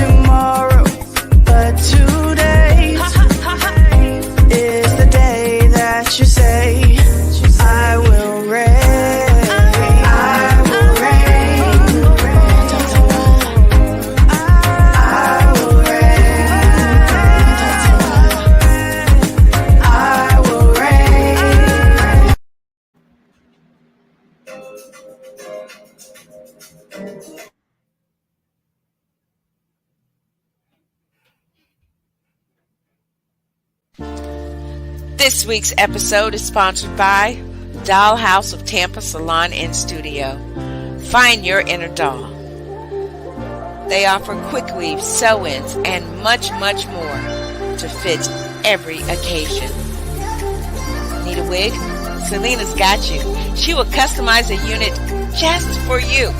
tomorrow, but today is the day that you say, I will reign. I will reign. I will reign. I will reign. This week's episode is sponsored by Dollhouse of Tampa Salon and Studio. Find your inner doll. They offer quick weaves, sew-ins, and much, much more to fit every occasion. Need a wig? Selena's got you. She will customize a unit just for you.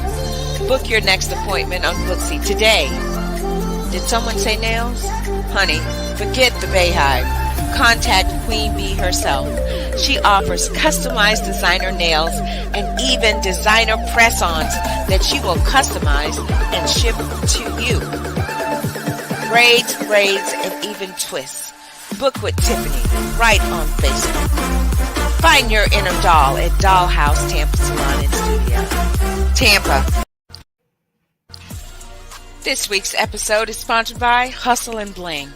Book your next appointment on Booksy today. Did someone say nails? Honey, forget the Bayhive. Contact Queen Bee herself. She offers customized designer nails and even designer press-ons that she will customize and ship to you. Braids, and even twists. Book with Tiffany right on Facebook. Find your inner doll at Dollhouse Tampa Salon and Studio. Tampa. This week's episode is sponsored by Hustle and Bling.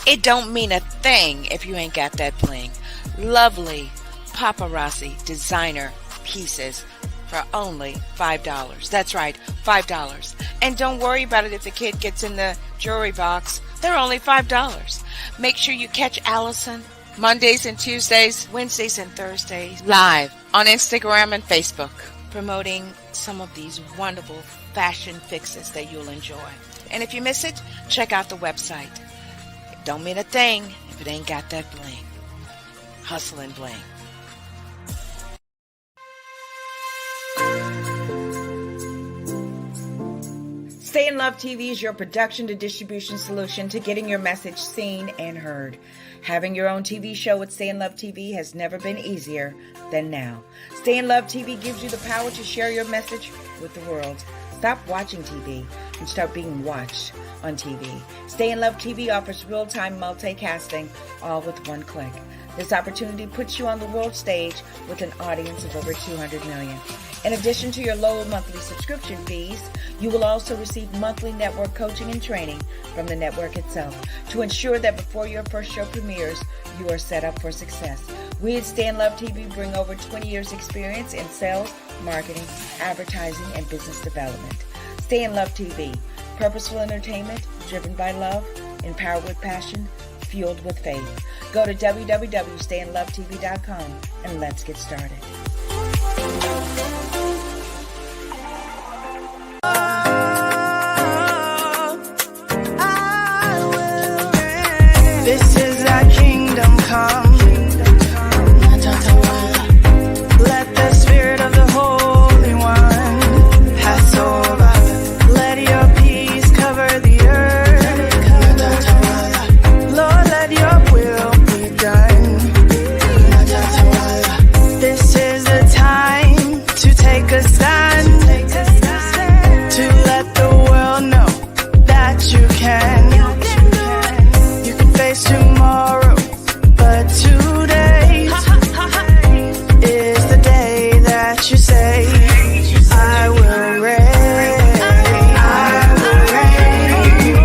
It don't mean a thing if you ain't got that bling. Lovely paparazzi designer pieces for only $5. That's right, $5. And don't worry about it if the kid gets in the jewelry box. They're only $5. Make sure you catch Allison Mondays and Tuesdays, Wednesdays and Thursdays live on Instagram and Facebook, promoting some of these wonderful fashion fixes that you'll enjoy. And if you miss it, check out the website. Don't mean a thing if it ain't got that bling. Hustle and Bling. Stay in Love TV is your production to distribution solution to getting your message seen and heard. Having your own TV show with Stay in Love TV has never been easier than now. Stay in Love TV gives you the power to share your message with the world. Stop watching TV and start being watched on TV. Stay in Love TV offers real-time multicasting, all with one click. This opportunity puts you on the world stage with an audience of over 200 million. In addition to your low monthly subscription fees, you will also receive monthly network coaching and training from the network itself to ensure that before your first show premieres, you are set up for success. We at Stay in Love TV bring over 20 years experience in sales, marketing, advertising, and business development. Stay in Love TV, purposeful entertainment driven by love, empowered with passion, fueled with faith. Go to www.stayinlovetv.com and let's get started. This is thy kingdom come. Let the spirit of the Holy One pass over. Let your peace cover the earth. Lord, let your will be done. This is the time to take a stand, to let the world know that you can. You can face tomorrow, but today is the day that you say, I will reign. I will reign.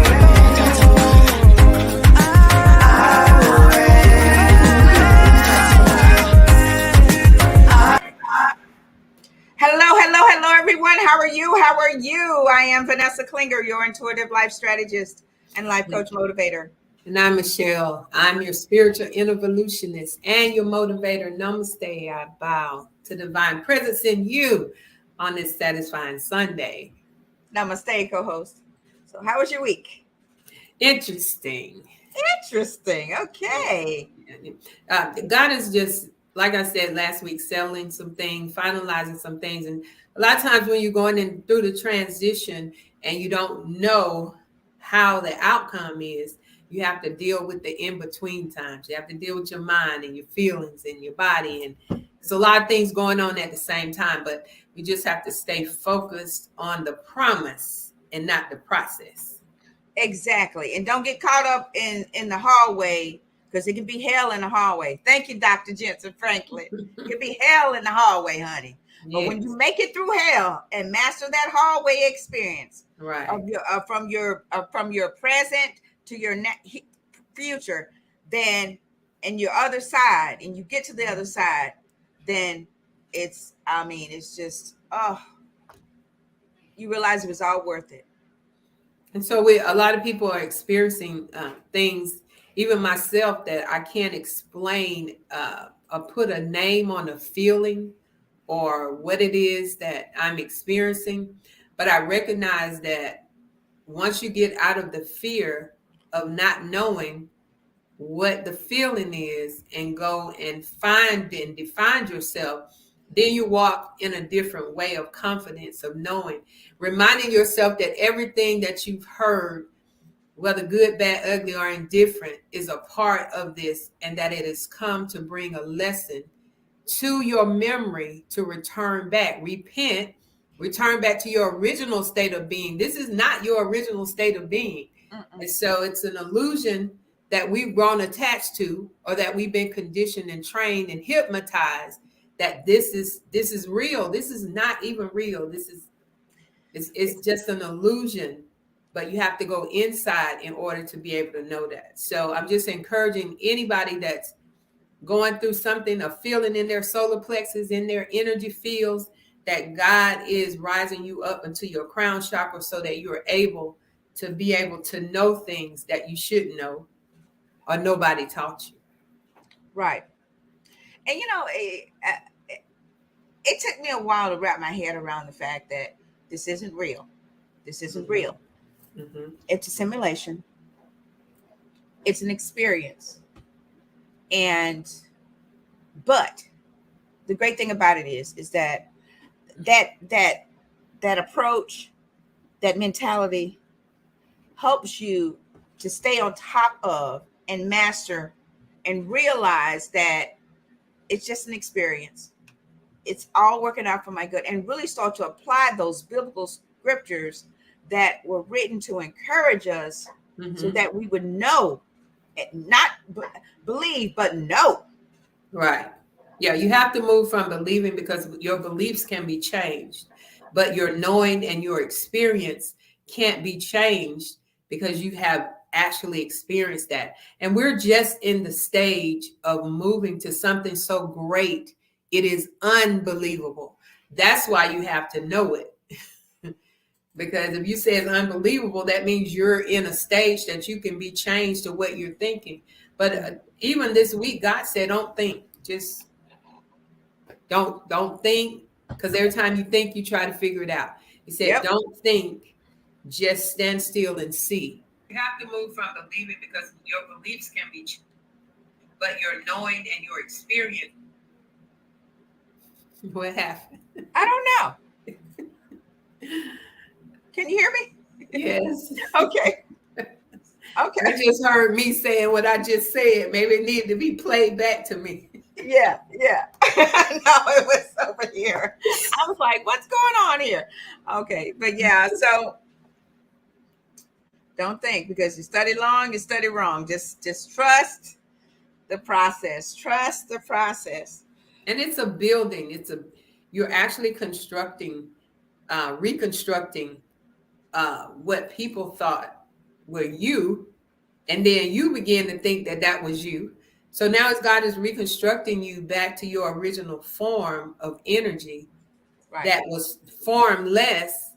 I will reign. Hello, everyone. How are you? I am Vanessa Klinger, your intuitive life strategist and life coach motivator. And I'm Michelle. I'm your spiritual evolutionist and your motivator. Namaste. I bow to divine presence in you on this satisfying Sunday. Namaste, co-host. So how was your week? Interesting. Okay. God is just, like I said last week, settling some things, finalizing some things. And a lot of times when you're going in through the transition and you don't know how the outcome is, you have to deal with the in-between times. You have to deal with your mind and your feelings and your body. And there's a lot of things going on at the same time, but we just have to stay focused on the promise and not the process. Exactly. And don't get caught up in the hallway, because it can be hell in the hallway. Thank you, Dr. Jensen Franklin. It can be hell in the hallway, honey. But when you Yes. make it through hell and master that hallway experience Right. of your from your present to your future, then and your other side, and you get to the other side, then it's just you realize it was all worth it. And so a lot of people are experiencing things, even myself, that I can't explain or put a name on a feeling or what it is that I'm experiencing. But I recognize that once you get out of the fear of not knowing what the feeling is and go and find and define yourself, then you walk in a different way of confidence, of knowing, reminding yourself that everything that you've heard, whether good, bad, ugly, or indifferent, is a part of this, and that it has come to bring a lesson to your memory to return back. Repent, return back to your original state of being. This is not your original state of being. And so it's an illusion that we've grown attached to, or that we've been conditioned and trained and hypnotized that this is real. This is not even real. It's just an illusion. But you have to go inside in order to be able to know that. So I'm just encouraging anybody that's going through something, a feeling in their solar plexus, in their energy fields, that God is rising you up into your crown chakra so that you're able to be able to know things that you should know or nobody taught you. Right. And it took me a while to wrap my head around the fact that this isn't real. This isn't real. Mm-hmm. It's a simulation. It's an experience. But the great thing about it is that approach, that mentality helps you to stay on top of and master and realize that it's just an experience. It's all working out for my good, and really start to apply those biblical scriptures that were written to encourage us, so that we would know, not believe, but know. Right. Yeah, you have to move from believing, because your beliefs can be changed, but your knowing and your experience can't be changed because you have actually experienced that. And we're just in the stage of moving to something so great. It is unbelievable. That's why you have to know it. Because if you say it's unbelievable, that means you're in a stage that you can be changed to what you're thinking. But even this week, God said, don't think, just don't think, because every time you think, you try to figure it out. He said, don't think, just stand still and see. You have to move from believing, because your beliefs can be changed, but your knowing and your experience. What happened? I don't know. Can you hear me? Yes. Okay. Okay. You just heard me saying what I just said. Maybe it needed to be played back to me. Yeah. No, it was over here. I was like, what's going on here? Okay. But yeah, so don't think, because you study long, you study wrong. Just trust the process. Trust the process. And it's a building. You're actually reconstructing what people thought were you, and then you begin to think that was you. So now as God is reconstructing you back to your original form of energy, that was formless,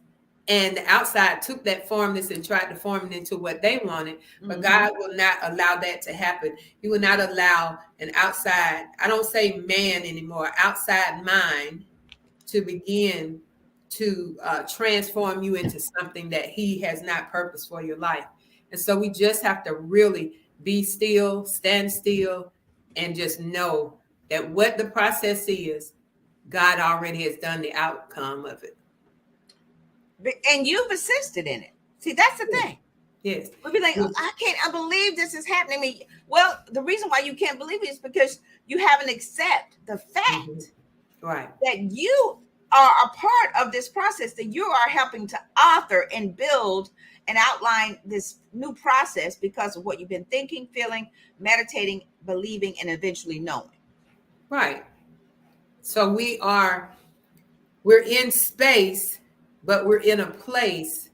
and the outside took that formless and tried to form it into what they wanted. But God will not allow that to happen. He will not allow an outside, I don't say man anymore, outside mind to begin to transform you into something that he has not purposed for your life. And so we just have to really be still, stand still, and just know that what the process is, God already has done the outcome of it. And you've assisted in it. See, that's the thing. Yes. We'll be like, I believe this is happening to me. Well, the reason why you can't believe it is because you haven't accepted the fact that you are a part of this process, that you are helping to author and build and outline this new process because of what you've been thinking, feeling, meditating, believing, and eventually knowing. Right. So we're in space, but we're in a place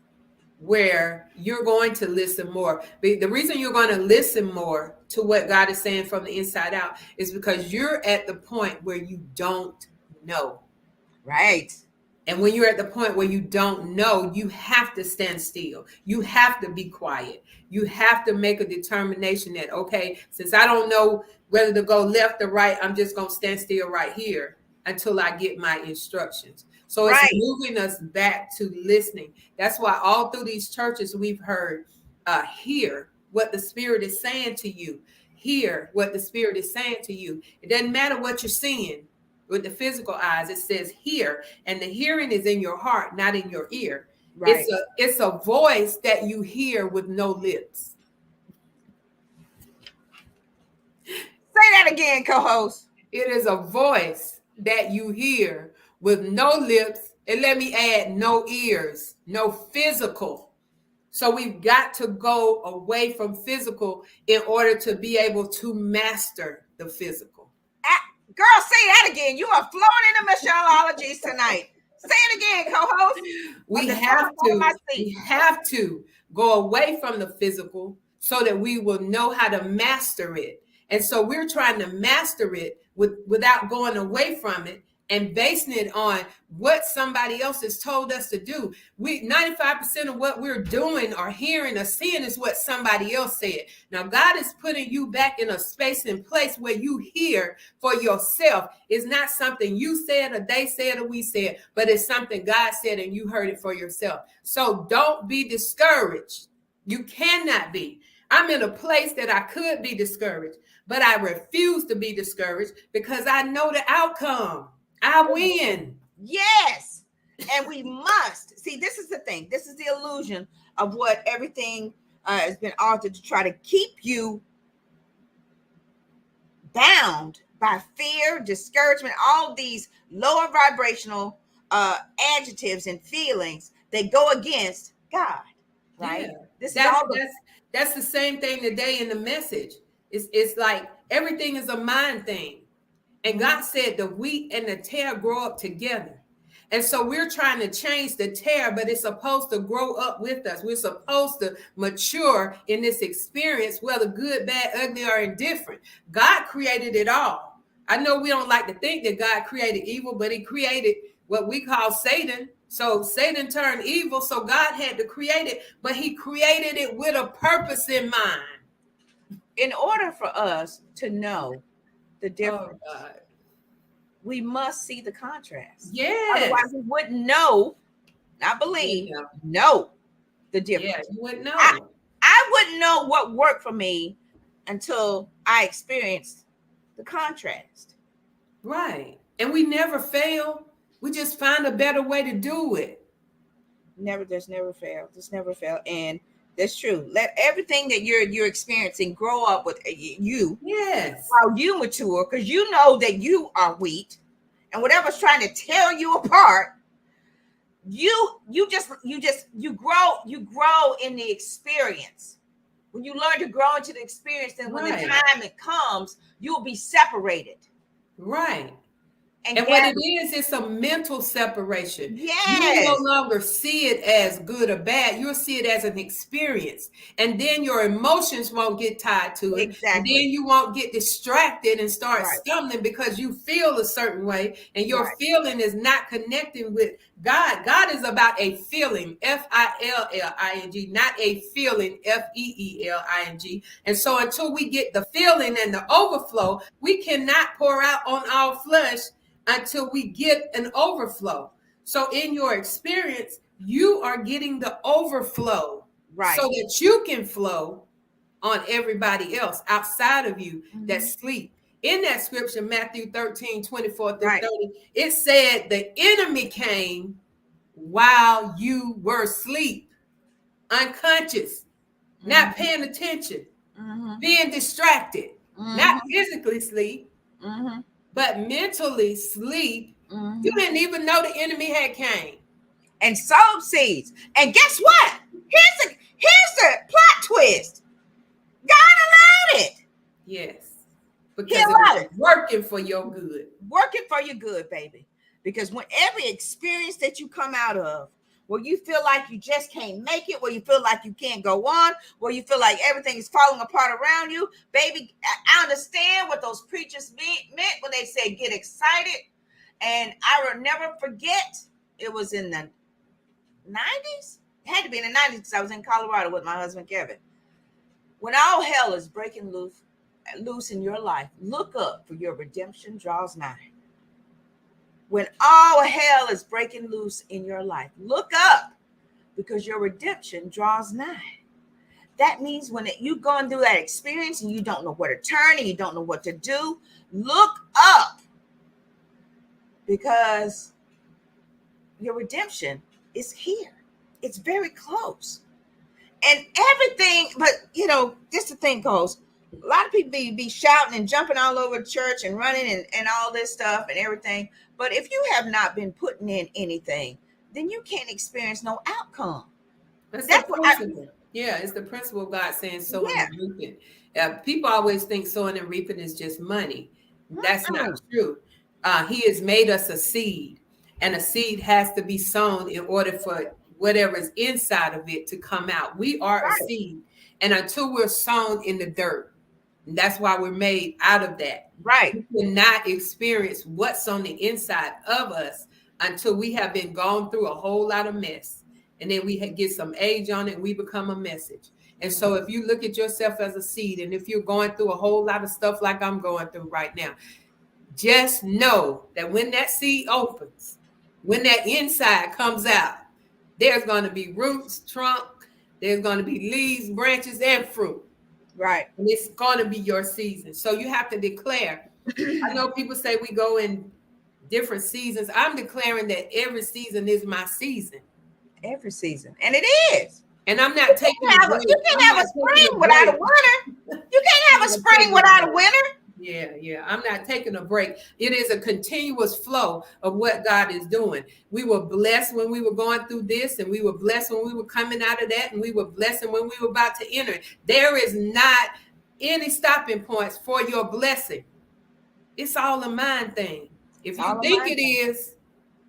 where you're going to listen more. The reason you're going to listen more to what God is saying from the inside out is because you're at the point where you don't know. Right. And when you're at the point where you don't know, you have to stand still. You have to be quiet. You have to make a determination that, okay, since I don't know whether to go left or right, I'm just going to stand still right here until I get my instructions. So Right. it's moving us back to listening. That's why all through these churches we've heard, hear what the Spirit is saying to you. Hear what the Spirit is saying to you. It doesn't matter what you're seeing with the physical eyes. It says hear, and the hearing is in your heart, not in your ear. Right. It's a voice that you hear with no lips. Say that again, co-host. It is a voice that you hear with no lips, and let me add, no ears, no physical. So we've got to go away from physical in order to be able to master the physical. Girl, say that again. You are flowing into Michelleologies tonight. Say it again, co-host. We have to go away from the physical so that we will know how to master it. And so we're trying to master it without going away from it and basing it on what somebody else has told us to do. 95% of what we're doing or hearing or seeing is what somebody else said. Now, God is putting you back in a space and place where you hear for yourself. It's not something you said or they said or we said, but it's something God said and you heard it for yourself. So don't be discouraged. You cannot be. I'm in a place that I could be discouraged, but I refuse to be discouraged because I know the outcome. I win. Yes. And we must. See, this is the thing. This is the illusion of what everything has been altered to try to keep you bound by fear, discouragement, all these lower vibrational adjectives and feelings that go against God. Right? Yeah. That's the same thing today in the message. It's like everything is a mind thing. And God said the wheat and the tare grow up together. And so we're trying to change the tare, but it's supposed to grow up with us. We're supposed to mature in this experience, whether good, bad, ugly, or indifferent. God created it all. I know we don't like to think that God created evil, but he created what we call Satan. So Satan turned evil, so God had to create it, but he created it with a purpose in mind. In order for us to know the difference, we must see the contrast. Yes. Otherwise, we wouldn't know, not believe, know the difference. Yeah, you wouldn't know. I wouldn't know what worked for me until I experienced the contrast. Right. And we never fail. We just find a better way to do it. Just never fail. And that's true. Let everything that you're experiencing grow up with you. Yes. While you mature, because you know that you are wheat, and whatever's trying to tear you apart, you grow in the experience. When you learn to grow into the experience, then when the time it comes, you'll be separated. Right. And what it is, it's a mental separation. Yes. You no longer see it as good or bad. You'll see it as an experience. And then your emotions won't get tied to it. Exactly. And then you won't get distracted and start stumbling because you feel a certain way and your feeling is not connecting with God. God is about a feeling, F-I-L-L-I-N-G, not a feeling, F-E-E-L-I-N-G. And so until we get the feeling and the overflow, we cannot pour out on our flesh until we get an overflow. So in your experience, you are getting the overflow so that you can flow on everybody else outside of you that sleep. In that scripture, Matthew 13, 24 through 30, it said the enemy came while you were asleep, unconscious, not paying attention, being distracted, not physically asleep, but mentally sleep. You didn't even know the enemy had came. And sowed seeds. And guess what? Here's the plot twist. God allowed it. Yes. He Because it allowed was it. working for your good. Working for your good, baby. Because when every experience that you come out of, where you feel like you just can't make it, where you feel like you can't go on, where you feel like everything is falling apart around you, baby, I understand what those preachers meant when they said get excited. And I will never forget, it was in the 90s. It had to be in the 90s because I was in Colorado with my husband, Kevin. When all hell is breaking loose in your life, look up, for your redemption draws nigh. When all hell is breaking loose in your life, look up, because your redemption draws nigh. That means when you're going through that experience and you don't know where to turn and you don't know what to do, look up, because your redemption is here. It's very close. And everything, but just the thing goes, a lot of people be shouting and jumping all over the church and running and all this stuff and everything. But if you have not been putting in anything, then you can't experience no outcome. That's That's the what principle. Yeah, it's the principle of God saying sowing Yeah. and reaping. People always think sowing and reaping is just money. That's not Mm-mm. true. He has made us a seed, and a seed has to be sown in order for whatever is inside of it to come out. We are a Right. seed, and until we're sown in the dirt, and that's why we're made out of that. Right. We cannot experience what's on the inside of us until we have been gone through a whole lot of mess. And then we get some age on it and we become a message. And so if you look at yourself as a seed, and if you're going through a whole lot of stuff like I'm going through right now, just know that when that seed opens, when that inside comes out, there's going to be roots, trunk, there's going to be leaves, branches, and fruit. Right. And it's going to be your season. So you have to declare. I know people say we go in different seasons. I'm declaring that every season is my season. Every season. And it is. And I'm not taking a break. You can't have a spring without a winter. You can't have a spring without a winter. Yeah. I'm not taking a break. It is a continuous flow of what God is doing. We were blessed when we were going through this, and we were blessed when we were coming out of that, and we were blessed when we were about to enter. There is not any stopping points for your blessing. It's all a mind thing. If you think it is,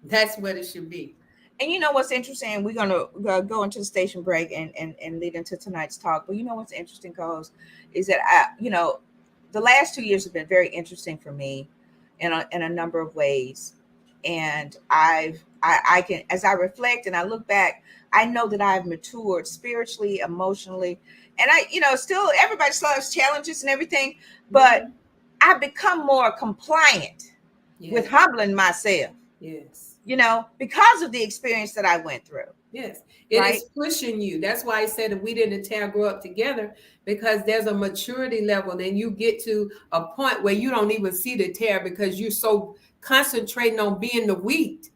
that's what it should be. And you know what's interesting? We're gonna go into the station break and lead into tonight's talk. But you know what's interesting, Coz, is that the last 2 years have been very interesting for me in a number of ways. And I can, as I reflect and I look back, I know that I've matured spiritually, emotionally, and still everybody still has challenges and everything, but I've become more compliant with humbling myself. Yes. Because of the experience that I went through. Yes. It is pushing you. That's why I said if we didn't grow up together, because there's a maturity level, and you get to a point where you don't even see the tear because you're so concentrating on being the wheat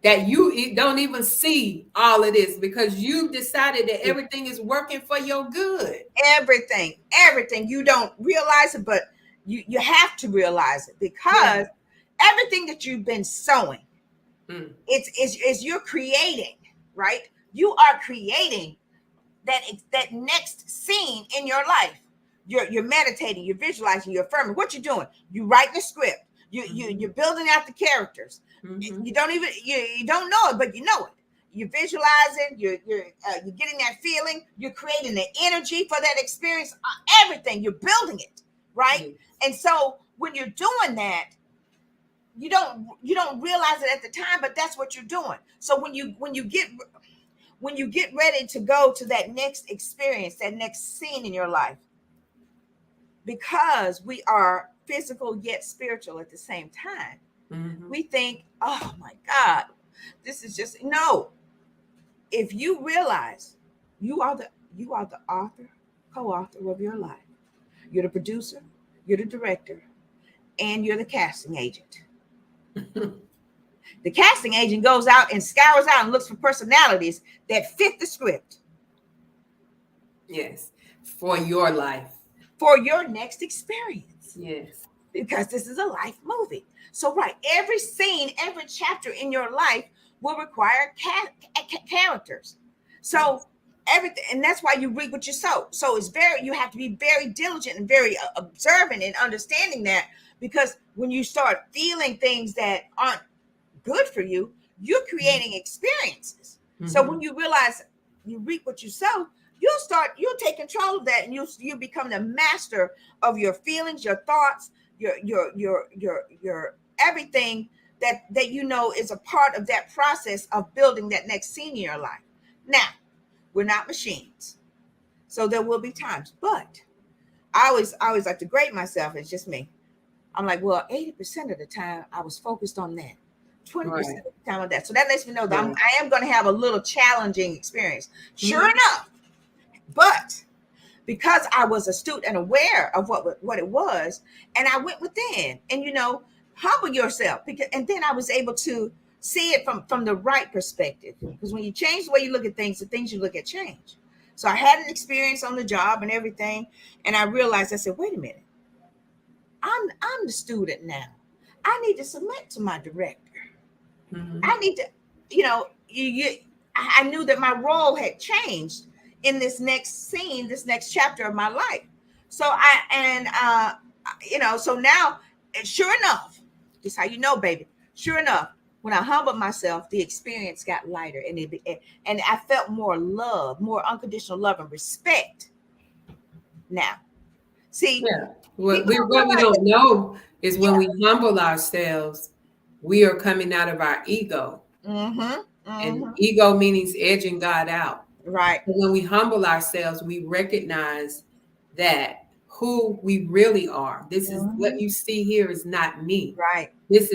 that you don't even see all of this, because you've decided that everything is working for your good. Everything. You don't realize it, but you have to realize it, because everything that you've been sowing, it's you're creating, right? You are creating that next scene in your life. You're meditating, you're visualizing, you're affirming. What you're doing, you write the script, you're building out the characters. You don't know it, but you know it. You're visualizing, you're getting that feeling, you're creating the energy for that experience, everything, you're building it, right? And so when you're doing that, you don't realize it at the time, but that's what you're doing. So when you get ready to go to that next experience, that next scene in your life, because we are physical yet spiritual at the same time, we think, oh my God, this is just no. If you realize you are the author, co-author of your life, you're the producer, you're the director, and you're the casting agent. The casting agent goes out and scours out and looks for personalities that fit the script. Yes, for your life, for your next experience. Yes, because this is a life movie. So every scene, every chapter in your life will require characters. So everything, and that's why you reap what you sow. So you have to be very diligent and very observant in understanding that, because when you start feeling things that aren't good for you, you're creating experiences. So when you realize you reap what you sow, you'll take control of that, and you become the master of your feelings, your thoughts, your everything that you know is a part of that process of building that next scene in your life. Now, we're not machines, so there will be times, but I always like to grade myself. It's just me. I'm like, well, 80% of the time I was focused on that, 20% of the time on that. So that lets me know that I am going to have a little challenging experience. Sure enough, but because I was astute and aware of what it was, and I went within, and humble yourself, and then I was able to see it from the right perspective. Because when you change the way you look at things, the things you look at change. So I had an experience on the job and everything, and I realized, I said, wait a minute, I'm the student now. I need to submit to my director. I need to, I knew that my role had changed in this next scene, this next chapter of my life. So so now, sure enough, this is how you know, baby. Sure enough, when I humbled myself, the experience got lighter, and I felt more love, more unconditional love and respect. Now, see, what we don't know is when we humble ourselves, we are coming out of our ego. And ego means edging God out. Right. And when we humble ourselves, we recognize that who we really are. This is what you see here is not me. Right. This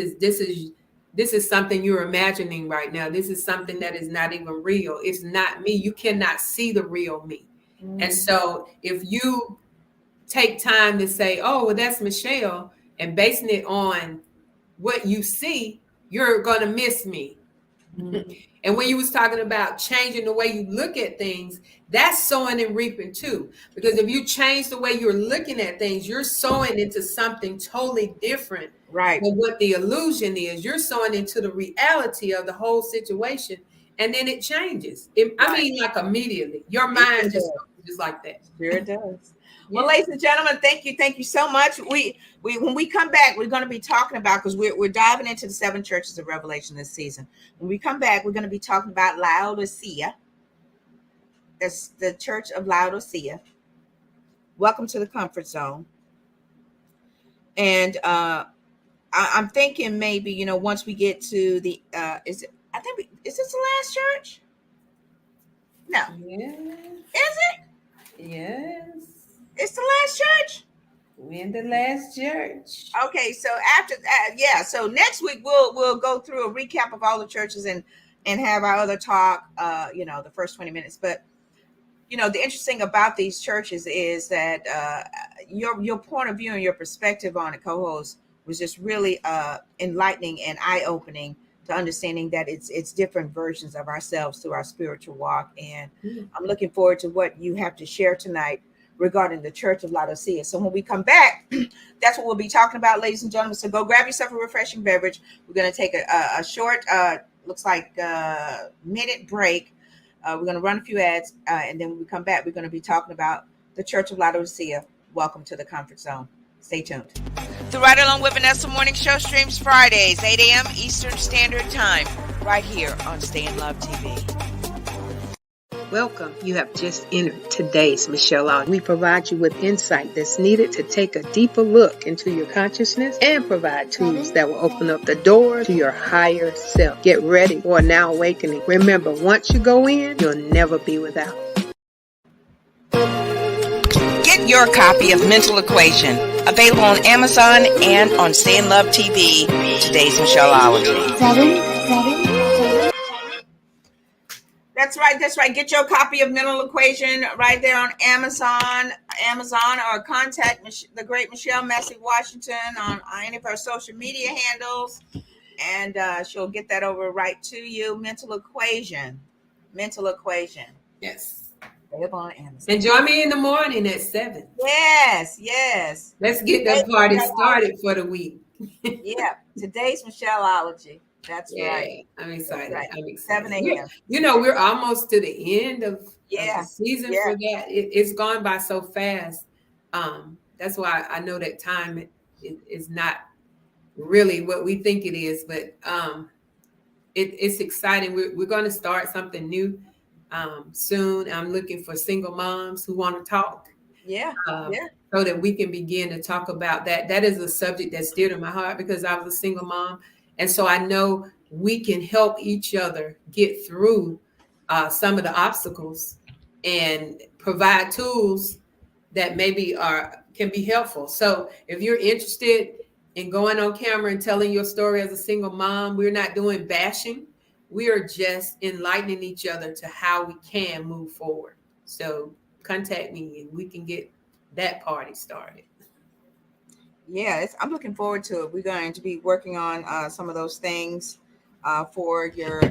is something you're imagining right now. This is something that is not even real. It's not me. You cannot see the real me. And so if you take time to say, oh, well, that's Michelle, and basing it on what you see, you're going to miss me. And when you was talking about changing the way you look at things, that's sowing and reaping too. Because if you change the way you're looking at things, you're sowing into something totally different. Right. Than what the illusion is. You're sowing into the reality of the whole situation, and then it changes. I mean, like immediately. Your mind just like that. Sure it does. Well, ladies and gentlemen, thank you so much. We when we come back, we're going to be talking about, because we're diving into the 7 churches of Revelation this season. When we come back, we're going to be talking about Laodicea. That's the Church of Laodicea. Welcome to the comfort zone. And I'm thinking maybe once we get to the is this the last church? No. Yeah. Is it? Yes. It's the last church. We're in the last church. Okay, so after that, so next week we'll go through a recap of all the churches and have our other talk, the first 20 minutes. But the interesting about these churches is that your point of view and your perspective on it, co-host, was just really enlightening and eye-opening to understanding that it's different versions of ourselves through our spiritual walk. And I'm looking forward to what you have to share tonight regarding the Church of Laodicea. So when we come back, that's what we'll be talking about, ladies and gentlemen. So go grab yourself a refreshing beverage. We're going to take a short, looks like minute break. We're going to run a few ads, and then when we come back, we're going to be talking about the Church of Laodicea. Welcome to the Comfort Zone. Stay tuned. The Ride Along with Vanessa Morning Show streams Fridays, 8 a.m. Eastern Standard Time, right here on Stay in Love TV. Welcome. You have just entered today's Michelle Out. We provide you with insight that's needed to take a deeper look into your consciousness and provide tools that will open up the door to your higher self. Get ready for a now awakening. Remember, once you go in, you'll never be without. Get your copy of Mental Equation, available on Amazon and on Stay in Love TV. Today's Michelleology. 7. That's right. Get your copy of Mental Equation right there on Amazon, or contact the great Michelle Massey Washington on any of her social media handles, and she'll get that over right to you. Mental Equation. Yes. Available on Amazon. And join me in the morning at 7. Yes. Let's get that party started for the week. Yeah. Today's Michelleology. That's yeah, right. I'm excited. Right. I'm excited. 7 a.m. We're almost to the end of Yeah. The season Yeah. for that, it's gone by so fast. That's why I know that time is not really what we think it is, but it's exciting. We're going to start something new soon. I'm looking for single moms who want to talk, Yeah. um, Yeah. so that we can begin to talk about that. That is a subject that's dear to my heart because I was a single mom. And so I know we can help each other get through some of the obstacles and provide tools that maybe can be helpful. So if you're interested in going on camera and telling your story as a single mom, we're not doing bashing. We are just enlightening each other to how we can move forward. So contact me and we can get that party started. Yeah, I'm looking forward to it. We're going to be working on some of those things for your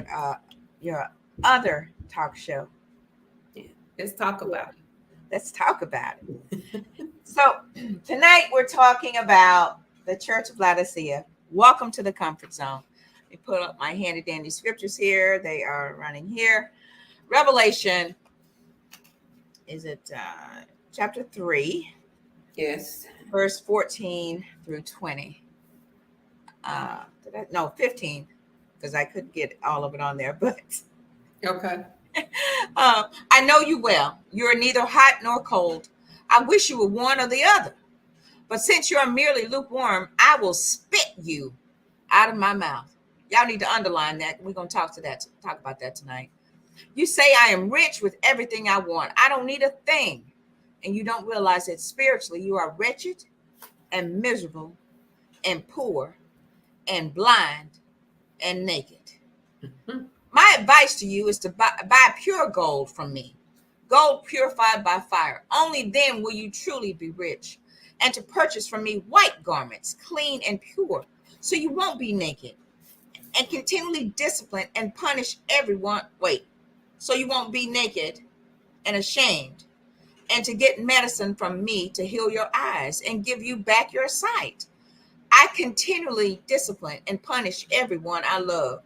other talk show. Yeah. Let's talk about Let's talk about it. So tonight we're talking about the Church of Laodicea. Welcome to the comfort zone. Let me put up my handy dandy scriptures here. They are running here. Revelation, is it chapter 3, Yes. verse 14 through 20. No, 15, because I couldn't get all of it on there. But Okay. I know you well. You're neither hot nor cold. I wish you were one or the other. But since you're merely lukewarm, I will spit you out of my mouth. Y'all need to underline that. We're going to talk about that tonight. You say I am rich with everything I want. I don't need a thing. And you don't realize that spiritually you are wretched and miserable and poor and blind and naked. Mhm. My advice to you is to buy pure gold from me, gold purified by fire. Only then will you truly be rich, and to purchase from me white garments, clean and pure, so you won't be naked, and continually discipline and punish everyone. So you won't be naked and ashamed, and to get medicine from me to heal your eyes and give you back your sight. I continually discipline and punish everyone I love.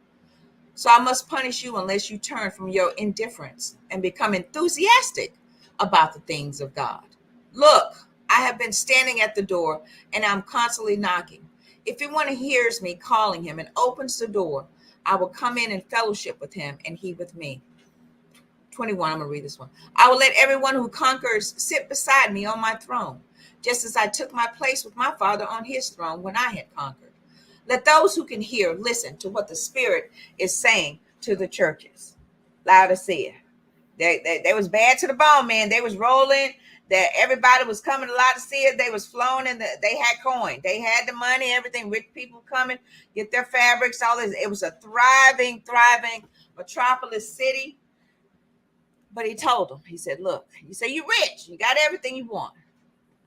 So I must punish you unless you turn from your indifference and become enthusiastic about the things of God. Look, I have been standing at the door and I'm constantly knocking. If anyone hears me calling him and opens the door, I will come in and fellowship with him and he with me. 21, I'm going to read this one. I will let everyone who conquers sit beside me on my throne, just as I took my place with my Father on his throne when I had conquered. Let those who can hear listen to what the Spirit is saying to the churches. Laodicea. They was bad to the bone, man. They was rolling. That everybody was coming to Laodicea. They was flowing in they had coin. They had the money, everything. Rich people coming, get their fabrics, all this. It was a thriving metropolis city. But he told them, he said, look, you say you're rich, you got everything you want.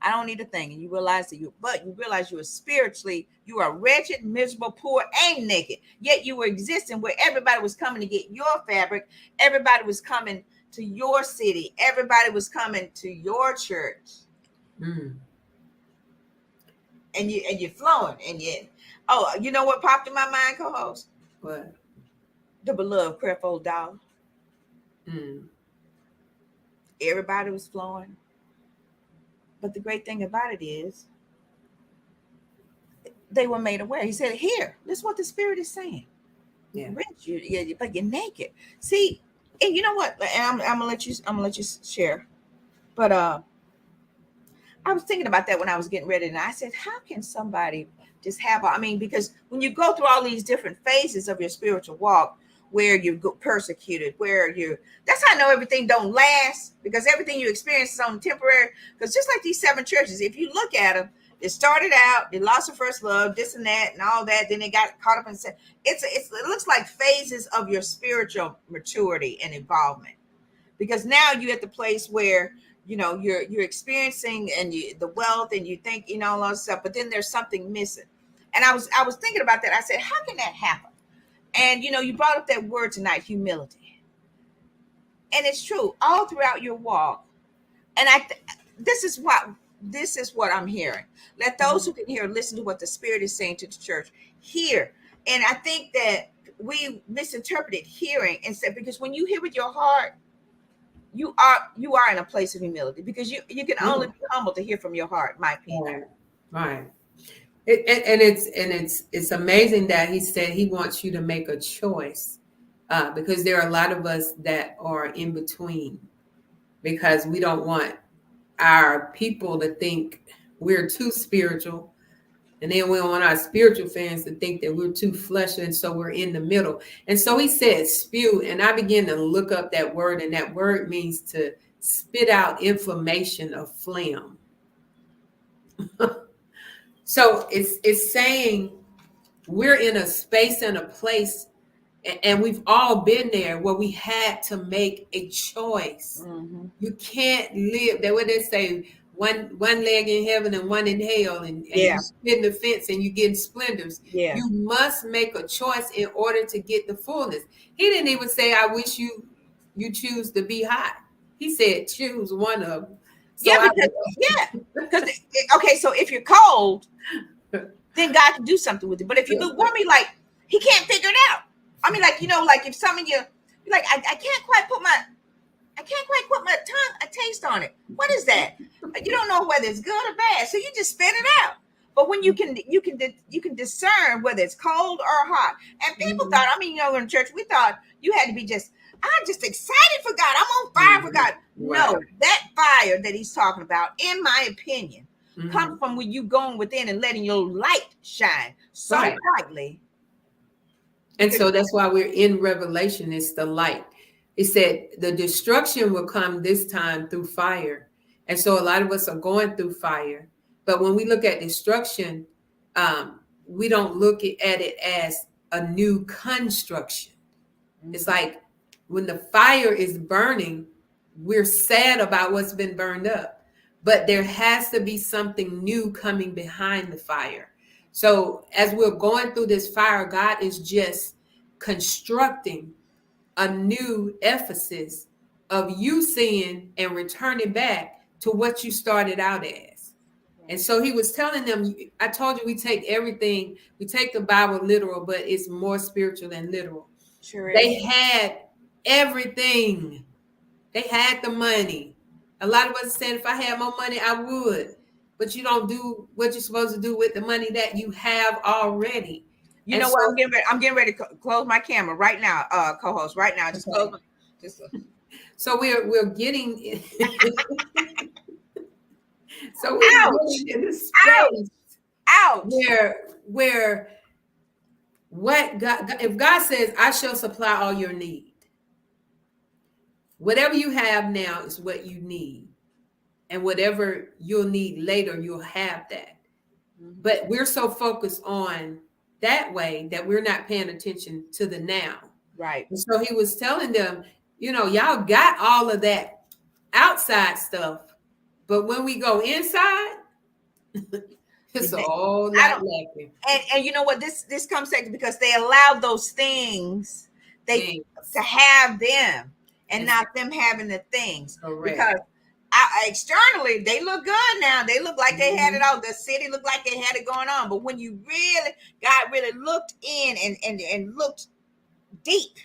I don't need a thing. And you realize you realize you are spiritually, you are wretched, miserable, poor, and naked. Yet you were existing where everybody was coming to get your fabric. Everybody was coming to your city. Everybody was coming to your church. Mm. And you're flowing. You know what popped in my mind, co-host? What? The beloved Creflo Dollar. Mm. Everybody was flowing. But the great thing about it is they were made aware. He said, here, this is what the Spirit is saying. Yeah. Rich, but you're naked. See, and you know what? And I'm gonna let you share. But I was thinking about that when I was getting ready, and I said, how can somebody just have? Because when you go through all these different phases of your spiritual walk, where you go persecuted, that's how I know everything don't last, because everything you experience is on temporary. Because just like these 7 churches, if you look at them, it started out, they lost their first love, this and that, and all that. Then they got caught up in it looks like phases of your spiritual maturity and involvement. Because now you're at the place where you're experiencing the wealth, and you think all that stuff, but then there's something missing. And I was thinking about that. I said, how can that happen? And you brought up that word tonight, humility. And it's true all throughout your walk. And this is what I'm hearing. Let those who can hear listen to what the Spirit is saying to the church. Hear. And I think that we misinterpreted hearing and said, because when you hear with your heart, you are in a place of humility, because you can only be humble to hear from your heart, my opinion. Right. And it's amazing that he said he wants you to make a choice, because there are a lot of us that are in between, because we don't want our people to think we're too spiritual, and then we don't want our spiritual fans to think that we're too fleshly, and so we're in the middle. And so he said spew, and I began to look up that word, and that word means to spit out inflammation of phlegm. So it's saying we're in a space and a place, and we've all been there, where we had to make a choice. Mm-hmm. You can't live that. What they say, one leg in heaven and one in hell, and Yeah. you spin the fence and you getting splinters. Yeah. You must make a choice in order to get the fullness. He didn't even say, "I wish you choose to be hot." He said, "Choose one of them." So because okay, so if you're cold, then God can do something with it. But if you look warm, like he can't figure it out. I mean, like, like if some of you, like, I can't quite put my tongue, a taste on it. What is that? You don't know whether it's good or bad, so you just spit it out. But when you can discern whether it's cold or hot. And people thought, I mean, in church, we thought you had to be I'm just excited for God. I'm on fire for God. Right. No, that fire that he's talking about, in my opinion, comes from when you going within and letting your light shine so brightly. And so that's why we're in Revelation. It's the light. It said the destruction will come this time through fire. And so a lot of us are going through fire. But when we look at destruction, we don't look at it as a new construction. It's like when the fire is burning, we're sad about what's been burned up. But there has to be something new coming behind the fire. So as we're going through this fire, God is just constructing a new Ephesus of you seeing and returning back to what you started out as. And so he was telling them, I told you we take everything, we take the Bible literal, but it's more spiritual than literal. Sure They is. had everything. They had the money. A lot of us said, if I had more money, I would. But you don't do what you're supposed to do with the money that you have already. You know what? I'm getting ready to close my camera right now, co-host. Right now, just close. So we're getting. So we're getting in this space. Ouch. Where what God, if God says, "I shall supply all your need," whatever you have now is what you need, and whatever you'll need later, you'll have that. But we're so focused on that way that we're not paying attention to the now. Right. And so he was telling them, y'all got all of that outside stuff, but when we go inside, it's a whole lot lacking. And you know what? This comes second, because they allowed those things to have them, and not them having the things. Correct. Because externally they look good now. They look like they had it all. The city looked like they had it going on. But when God really looked in and looked deep,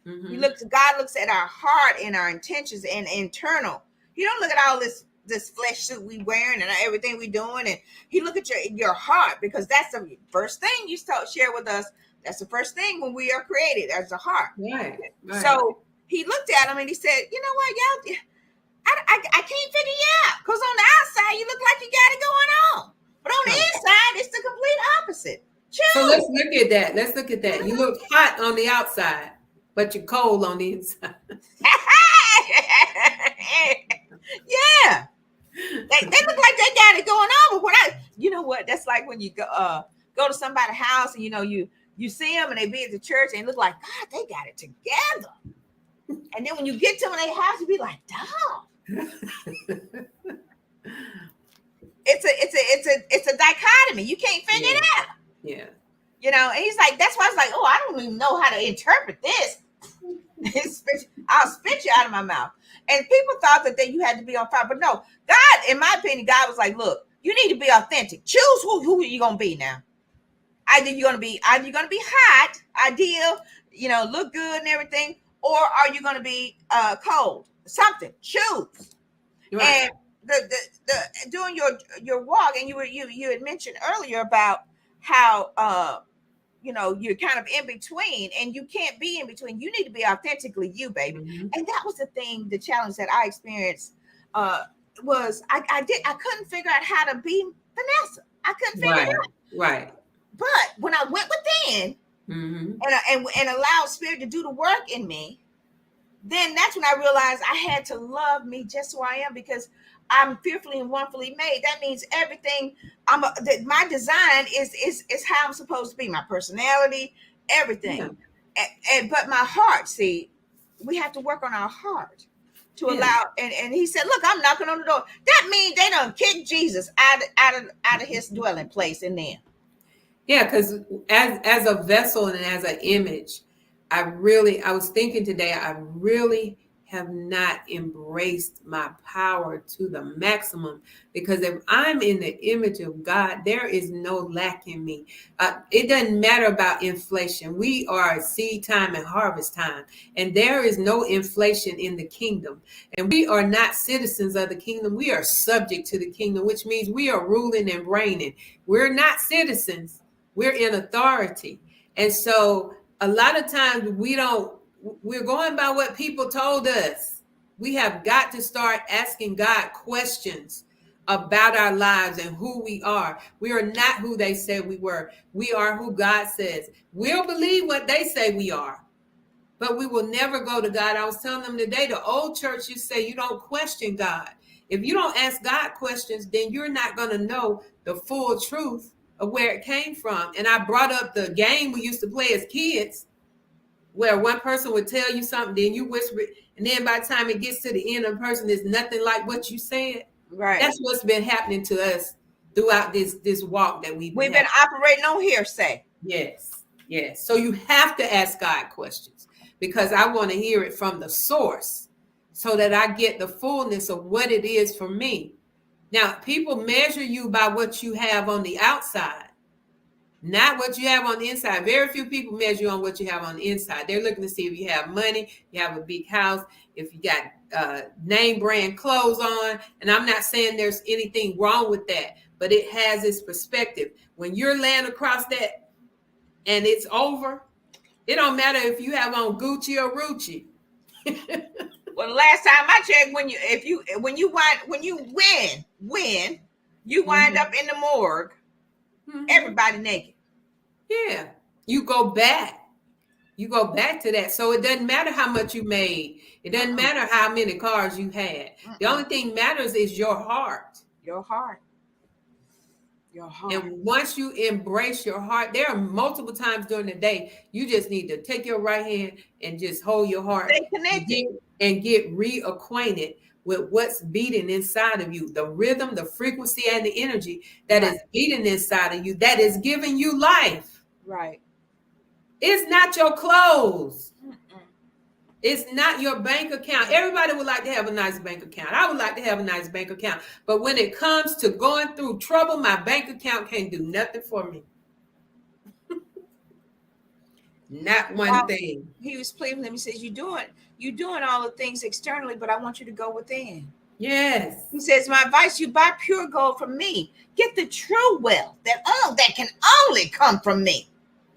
God looks at our heart and our intentions and internal. He don't look at all this flesh suit we wearing and everything we doing, and he look at your heart, because that's the first thing you share with us. That's the first thing when we are created, as a heart. Right. So he looked at him and he said, "You know what, y'all? I can't figure you out, because on the outside you look like you got it going on, but on the inside it's the complete opposite." So let's look at that. You look hot on the outside, but you're cold on the inside. Yeah. They look like they got it going on, but you know what? That's like when you go to somebody's house and you see them and they be at the church and look like, God, they got it together. And then when you get to them in their house, you be like, dog. It's a dichotomy. You can't figure it out. Yeah. And he's like, that's why I was like, oh, I don't even know how to interpret this. I'll spit you out of my mouth. And people thought that you had to be on fire, but no, God, in my opinion, God was like, look, you need to be authentic. Choose who you're gonna be now. Either you're gonna be hot, ideal, look good and everything, or are you gonna be cold? something. Choose. Right. And the doing your walk, and you had mentioned earlier about how you're kind of in between, and you can't be in between. You need to be authentically you, baby. Mhm. And that was the challenge that I experienced. Was I couldn't figure out how to be Vanessa. I couldn't figure it Right. out. Right. But when I went within Mhm. and allowed Spirit to do the work in me, then that's when I realized I had to love me just who I am, because I'm fearfully and wonderfully made. That means everything. My design is how I'm supposed to be. My personality, everything. Yeah. But my heart. See, we have to work on our heart to Yeah. allow. And he said, "Look, I'm knocking on the door." That means they done kicked Jesus out of his dwelling place in them. Yeah, because as a vessel and as an image, I was thinking today, I really have not embraced my power to the maximum, because if I'm in the image of God, there is no lack in me. It doesn't matter about inflation. We are seed time and harvest time, and there is no inflation in the kingdom. And we are not citizens of the kingdom. We are subject to the kingdom, which means we are ruling and reigning. We're not citizens. We're in authority. And so a lot of times we're going by what people told us. We have got to start asking God questions about our lives and who we are. We are not who they said we were. We are who God says. We'll believe what they say we are, but we will never go to God. I was telling them today, the old church, you say you don't question God. If you don't ask God questions, then you're not going to know the full truth of where it came from. And I brought up the game we used to play as kids, where one person would tell you something, then you whisper it, and then by the time it gets to the end, the person is nothing like what you said. Right. That's what's been happening to us throughout this walk that we've been Operating on hearsay. Yes, yes. So you have to ask God questions, because I want to hear it from the source so that I get the fullness of what it is for me. Now, people measure you by what you have on the outside, not what you have on the inside. Very few people measure you on what you have on the inside. They're looking to see if you have money, you have a big house, if you got name brand clothes on. And I'm not saying there's anything wrong with that, but it has its perspective. When you're laying across that and it's over, it don't matter if you have on Gucci or Rucci. Well, the last time I checked, when you win, you wind up in the morgue, everybody naked. Yeah, you go back to that. So it doesn't matter how much you made. It doesn't matter how many cars you had. The only thing matters is your heart. Your heart. Your heart. And once you embrace your heart, there are multiple times during the day, you just need to take your right hand and just hold your heart. Stay connected. And get reacquainted with what's beating inside of you, the rhythm, the frequency, and the energy that is beating inside of you, that is giving you life. Right. It's not your clothes. It's not your bank account. Everybody would like to have a nice bank account. I would like to have a nice bank account. But when it comes to going through trouble, my bank account can't do nothing for me. Not one thing. He was pleading with him. He says, "You doing all the things externally, but I want you to go within." Yes. He says, "My advice, you buy pure gold from me. Get the true wealth that can only come from me."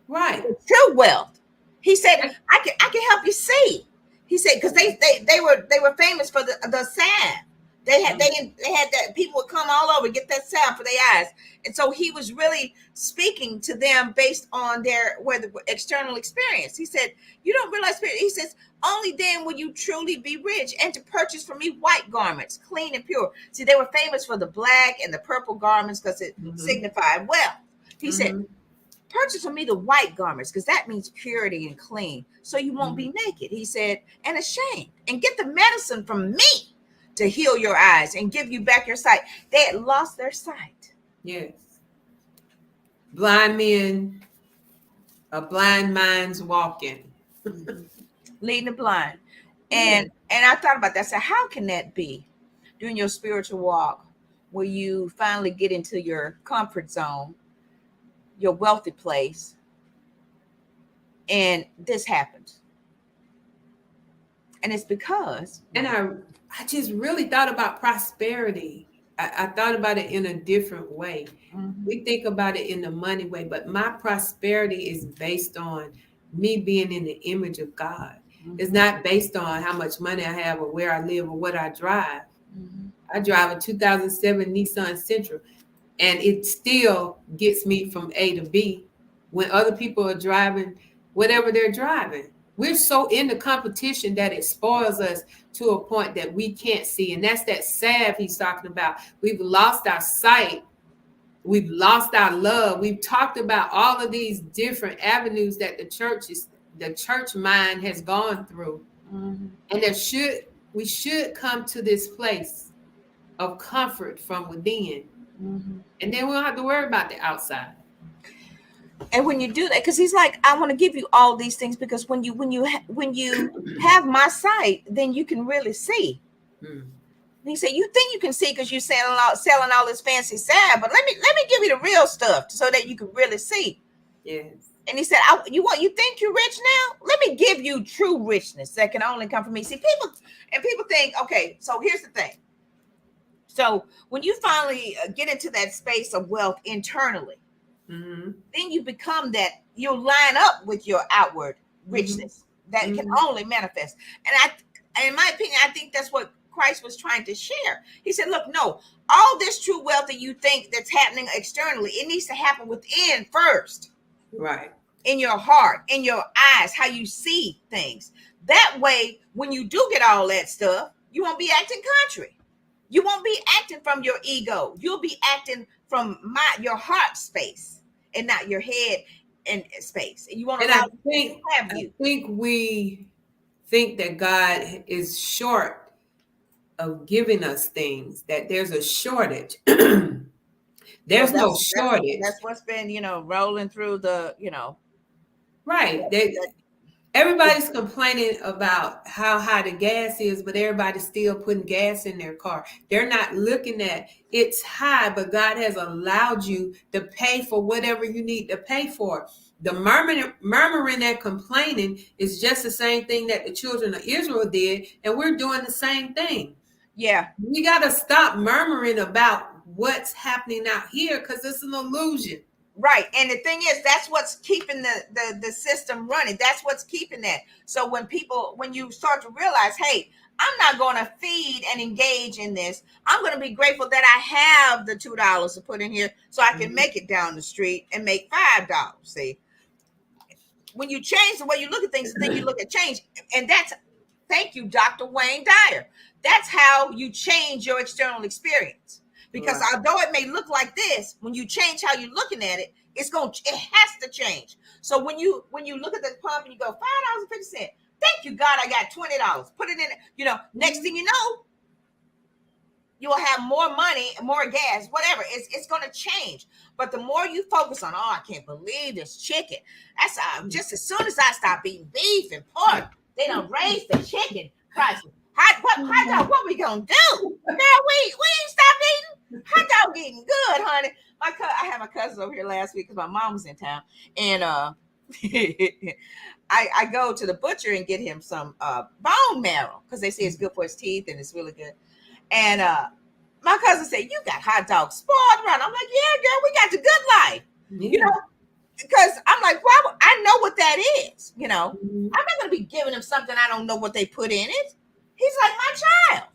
Right. The true wealth. He said, I can help you see. He said, because they were famous for the salve. They had that, people would come all over, get that salve for their eyes. And so he was really speaking to them based on the external experience. He said, "You don't realize," he says, "only then will you truly be rich, and to purchase from me white garments, clean and pure." See, they were famous for the black and the purple garments because it signified wealth. He said, "Purchase from me the white garments, because that means purity and clean, so you won't be naked," he said, "and ashamed. And get the medicine from me to heal your eyes and give you back your sight." They had lost their sight. Yes. Blind men, a blind mind's walking. Leading the blind. And I thought about that. So how can that be during your spiritual walk, where you finally get into your comfort zone, your wealthy place, and this happens? And it's because, and I just really thought about prosperity. I thought about it in a different way. We think about it in the money way, but my prosperity is based on me being in the image of God. It's not based on how much money I have or where I live or what I drive. I drive a 2007 Nissan Sentra, and it still gets me from A to B when other people are driving whatever they're driving. We're so in the competition that it spoils us to a point that we can't see. And that's that salve he's talking about. We've lost our sight. We've lost our love. We've talked about all of these different avenues that the church mind has gone through. And we should come to this place of comfort from within. And then we don't have to worry about the outside. And when you do that, because he's like, I want to give you all these things, because when you have my sight, then you can really see. And he said, you think you can see because you're selling all this fancy salve, but let me give you the real stuff so that you can really see. Yes. And he said, you think you're rich now? Let me give you true richness that can only come from me. See, people think, okay, so here's the thing. So when you finally get into that space of wealth internally, then you become that, you'll line up with your outward richness that can only manifest. And in my opinion, I think that's what Christ was trying to share. He said, look, no, all this true wealth that you think that's happening externally, it needs to happen within first. Right. In your heart, in your eyes, how you see things. That way, when you do get all that stuff, you won't be acting contrary. You won't be acting from your ego. You'll be acting from your heart space and not your head and space. And you want to I think we think that God is short of giving us things, that there's a shortage. There's no shortage. That's what's been, rolling through the, Right. Everybody's complaining about how high the gas is, but everybody's still putting gas in their car. They're not looking at it's high, but God has allowed you to pay for whatever you need to pay for. The murmuring and complaining is just the same thing that the children of Israel did, and we're doing the same thing. Yeah. We got to stop murmuring about what's happening out here, because it's an illusion. Right. And the thing is, that's what's keeping the system running. That's what's keeping that. So when you start to realize, hey, I'm not going to feed and engage in this. I'm going to be grateful that I have the $2 to put in here so I can make it down the street and make $5. See, when you change the way you look at things, then you look at change. And thank you, Dr. Wayne Dyer. That's how you change your external experience. Because although it may look like this, when you change how you're looking at it, it has to change. So when you look at the pump and you go $5.50, thank you, God, I got $20. Put it in. Next thing you know, you will have more money, more gas, whatever. It's going to change. But the more you focus on, I can't believe this chicken. That's just as soon as I stop eating beef and pork, they don't raise the chicken prices. What we gonna do? Girl, we ain't stop eating. Hot dog eating good, honey. I had my cousins over here last week because my mom was in town, and I go to the butcher and get him some bone marrow because they say it's good for his teeth and it's really good. And my cousin said, "You got hot dogs spoiled run." I'm like, "Yeah, girl, we got the good life." Yeah. Because I'm like, well, I know what that is. I'm not gonna be giving him something I don't know what they put in it. He's like my child.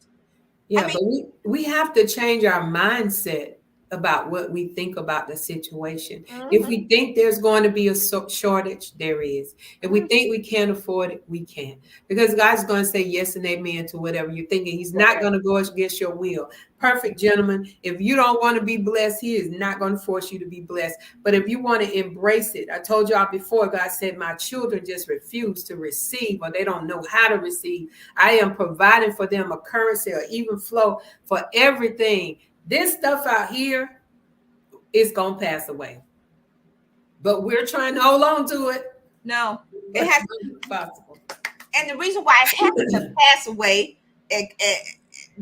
Yeah, but we have to change our mindset about what we think about the situation. If we think there's going to be a shortage, there is. If we think we can't afford it, we can. Because God's going to say yes and amen to whatever you're thinking. He's not going to go against your will. Perfect, gentlemen. If you don't want to be blessed, he is not going to force you to be blessed. But if you want to embrace it, I told y'all before, God said, my children just refuse to receive, or they don't know how to receive. I am providing for them a currency or even flow for everything. This stuff out here is going to pass away. But we're trying to hold on to it. No, it has to be possible. And the reason why it happens to pass away,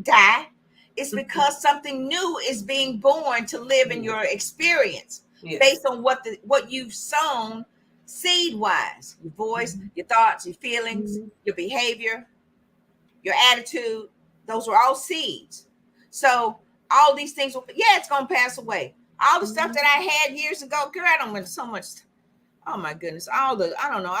die, is because something new is being born to live in your experience based on what you've sown seed-wise. Your voice, your thoughts, your feelings, your behavior. your attitude, those are all seeds. So all these things will, yeah, it's gonna pass away. All the stuff that I had years ago, girl, I don't want so much. Oh my goodness, all the I don't know,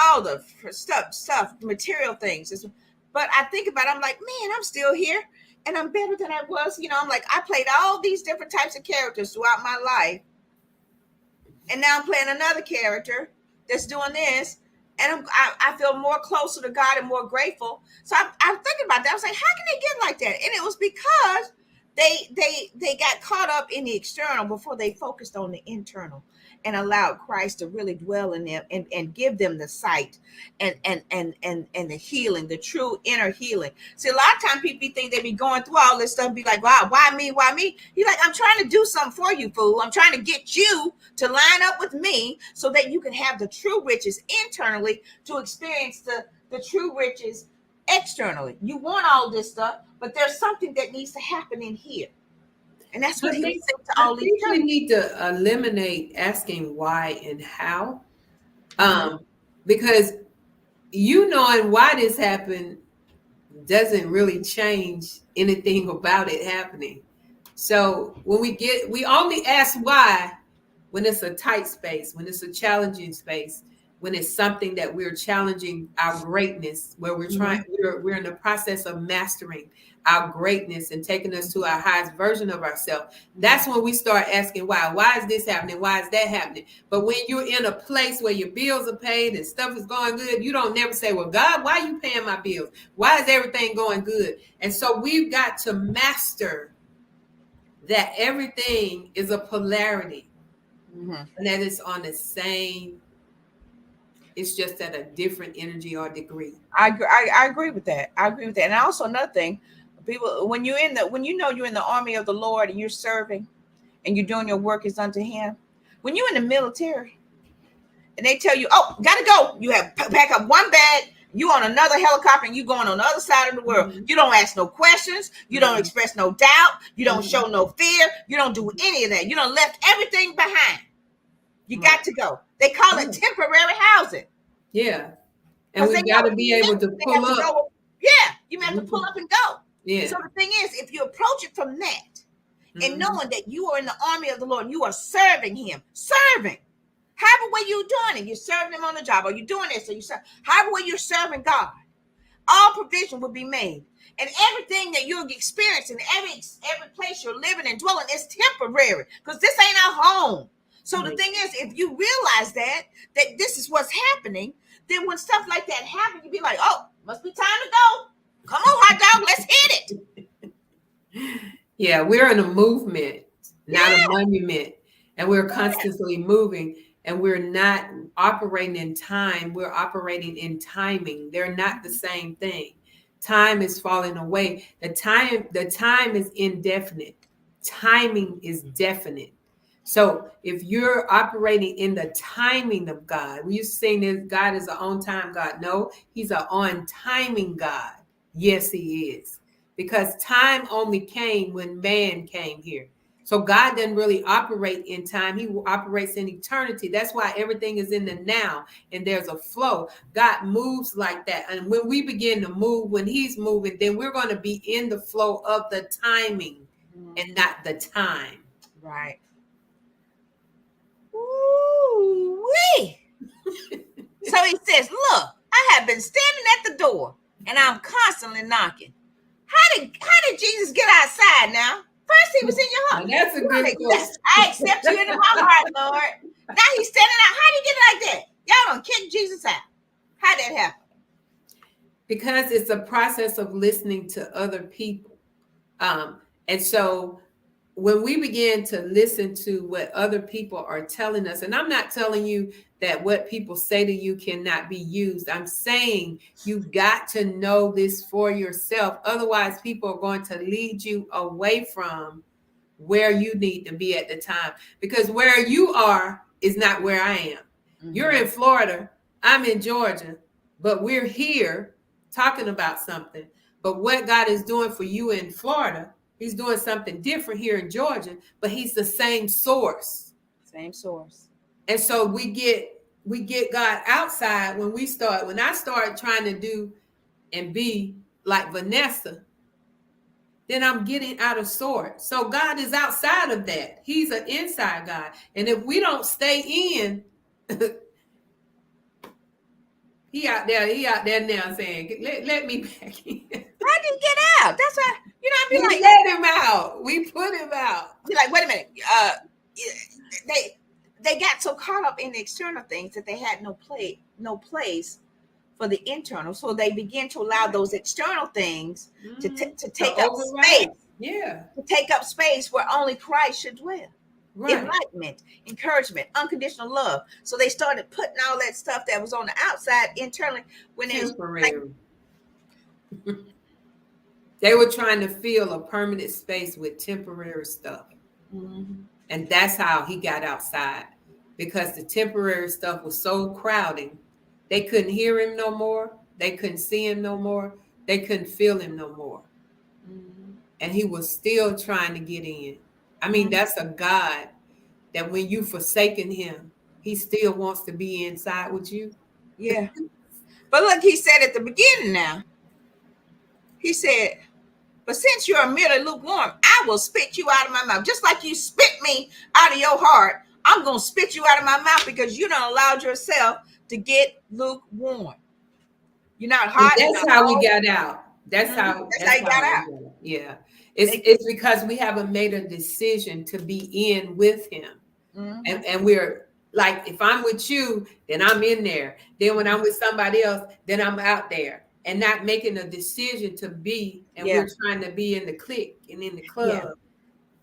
all the stuff, material things. But I think about it, I'm like, man, I'm still here, and I'm better than I was. You know, I'm like, I played all these different types of characters throughout my life, and now I'm playing another character that's doing this, and I feel more closer to God and more grateful. So I'm thinking about that. I was like, how can they get like that? And it was because they got caught up in the external before they focused on the internal and allowed Christ to really dwell in them and give them the sight and the healing, the true inner healing. See, a lot of times people think they be going through all this stuff and be like, wow, why me? Why me? He's like, I'm trying to do something for you, fool. I'm trying to get you to line up with me so that you can have the true riches internally to experience the true riches externally. You want all this stuff, but there's something that needs to happen in here. And that's what he was saying to all these people. We churches. need to eliminate asking why and how. Because you knowing why this happened doesn't really change anything about it happening. So when we only ask why when it's a tight space, when it's a challenging space, when it's something that we're challenging our greatness, where we're trying, we're in the process of mastering our greatness and taking us to our highest version of ourselves. That's when we start asking why. Why is this happening? Why is that happening? But when you're in a place where your bills are paid and stuff is going good, you don't never say, well, God, why are you paying my bills? Why is everything going good? And so we've got to master that everything is a polarity, and that it's on the same, it's just at a different energy or degree. I agree with that. I agree with that. And also another thing, people, when you know you're in the army of the Lord and you're serving and you're doing your work as unto him, when you're in the military and they tell you, oh, gotta go, you have pack up one bag, you on another helicopter and you going on the other side of the world. You don't ask no questions, you don't express no doubt, you don't show no fear, you don't do any of that. You don't left everything behind. You got to go. They call it temporary housing. Yeah. And we got to be able to pull up. Yeah, you have to pull up and go. Yeah. So the thing is, if you approach it from that and knowing that you are in the army of the Lord, you are serving him, however way you're doing it, you're serving him on the job, or you're doing this, or you serve, however way you're serving God, all provision will be made. And everything that you're experiencing, every place you're living and dwelling is temporary, because this ain't our home. So the thing is, if you realize that this is what's happening, then when stuff like that happens, you be like, oh, must be time to go. Come on, hot dog, let's hit it. Yeah, we're in a movement, not a monument. And we're constantly moving, and we're not operating in time. We're operating in timing. They're not the same thing. Time is falling away. The time is indefinite. Timing is definite. So if you're operating in the timing of God, we used to say that God is an on-time God. No, he's an on-timing God. Yes, he is. Because time only came when man came here. So God doesn't really operate in time. He operates in eternity. That's why everything is in the now and there's a flow. God moves like that. And when we begin to move, when he's moving, then we're going to be in the flow of the timing and not the time. Right. Ooh-wee. So he says, look, I have been standing at the door and I'm constantly knocking. How did Jesus get outside now? First he was in your heart. That's a good question. I accept you into my heart, Lord. Now he's standing out. How did he get like that? Y'all don't kick Jesus out. How did that happen? Because it's a process of listening to other people. And so when we begin to listen to what other people are telling us, and I'm not telling you that what people say to you cannot be used. I'm saying you've got to know this for yourself. Otherwise, people are going to lead you away from where you need to be at the time. Because where you are is not where I am. You're in Florida. I'm in Georgia. But we're here talking about something. But what God is doing for you in Florida, he's doing something different here in Georgia, but he's the same source. Same source. And so we get God outside when I start trying to do and be like Vanessa, then I'm getting out of sort. So God is outside of that. He's an inside God. And if we don't stay in, he out there now saying, let me back in. How did he get out? That's why, I'd be We like, let him out. We put him out. be like, wait a minute. They got so caught up in the external things that they had no place for the internal. So they begin to allow those external things to take up space. Yeah. To take up space where only Christ should dwell. Right. Enlightenment, encouragement, unconditional love. So they started putting all that stuff that was on the outside internally when it was Temporary. They were trying to fill a permanent space with temporary stuff. Mm-hmm. And that's how he got outside, because the temporary stuff was so crowding. They couldn't hear him no more. They couldn't see him no more. They couldn't feel him no more. Mm-hmm. And he was still trying to get in. I mean, that's a God that when you forsaken him, he still wants to be inside with you. Yeah. But look, he said at the beginning now, he said, but since you're merely lukewarm, I will spit you out of my mouth. Just like you spit me out of your heart, I'm going to spit you out of my mouth because you done allowed yourself to get lukewarm. You're not hot. That's how we got out. That's how he got out. Yeah. It's because we haven't made a decision to be in with him. Mm-hmm. And we're like, if I'm with you, then I'm in there. Then when I'm with somebody else, then I'm out there. And not making a decision to be, and we're trying to be in the clique and in the club.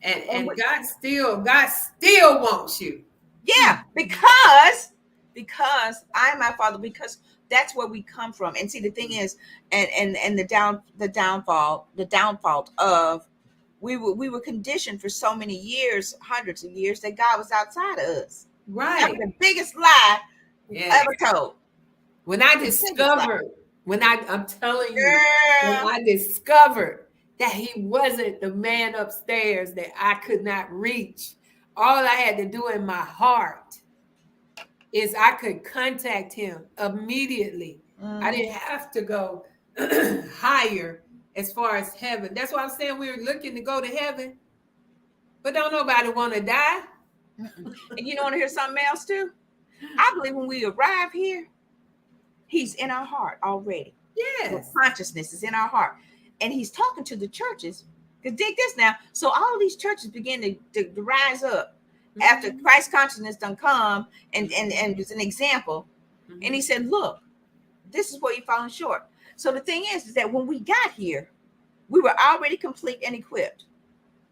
Yeah. And God still wants you. Yeah, because I am my Father, because that's where we come from. And see, the thing is, and the downfall of we were conditioned for so many years, hundreds of years, that God was outside of us. Right. That was the biggest lie ever told. When I discovered, I'm telling you, when I discovered that he wasn't the man upstairs that I could not reach, all I had to do in my heart is I could contact him immediately. I didn't have to go higher as far as heaven. That's why I'm saying we're looking to go to heaven, but don't nobody want to die. And you want to hear something else too? I believe when we arrive here, he's in our heart already. Yes. The consciousness is in our heart. And he's talking to the churches. Because dig this now. So all of these churches begin to rise up after Christ consciousness done come and it's an example. And he said, look, this is where you're falling short. So the thing is that when we got here, we were already complete and equipped.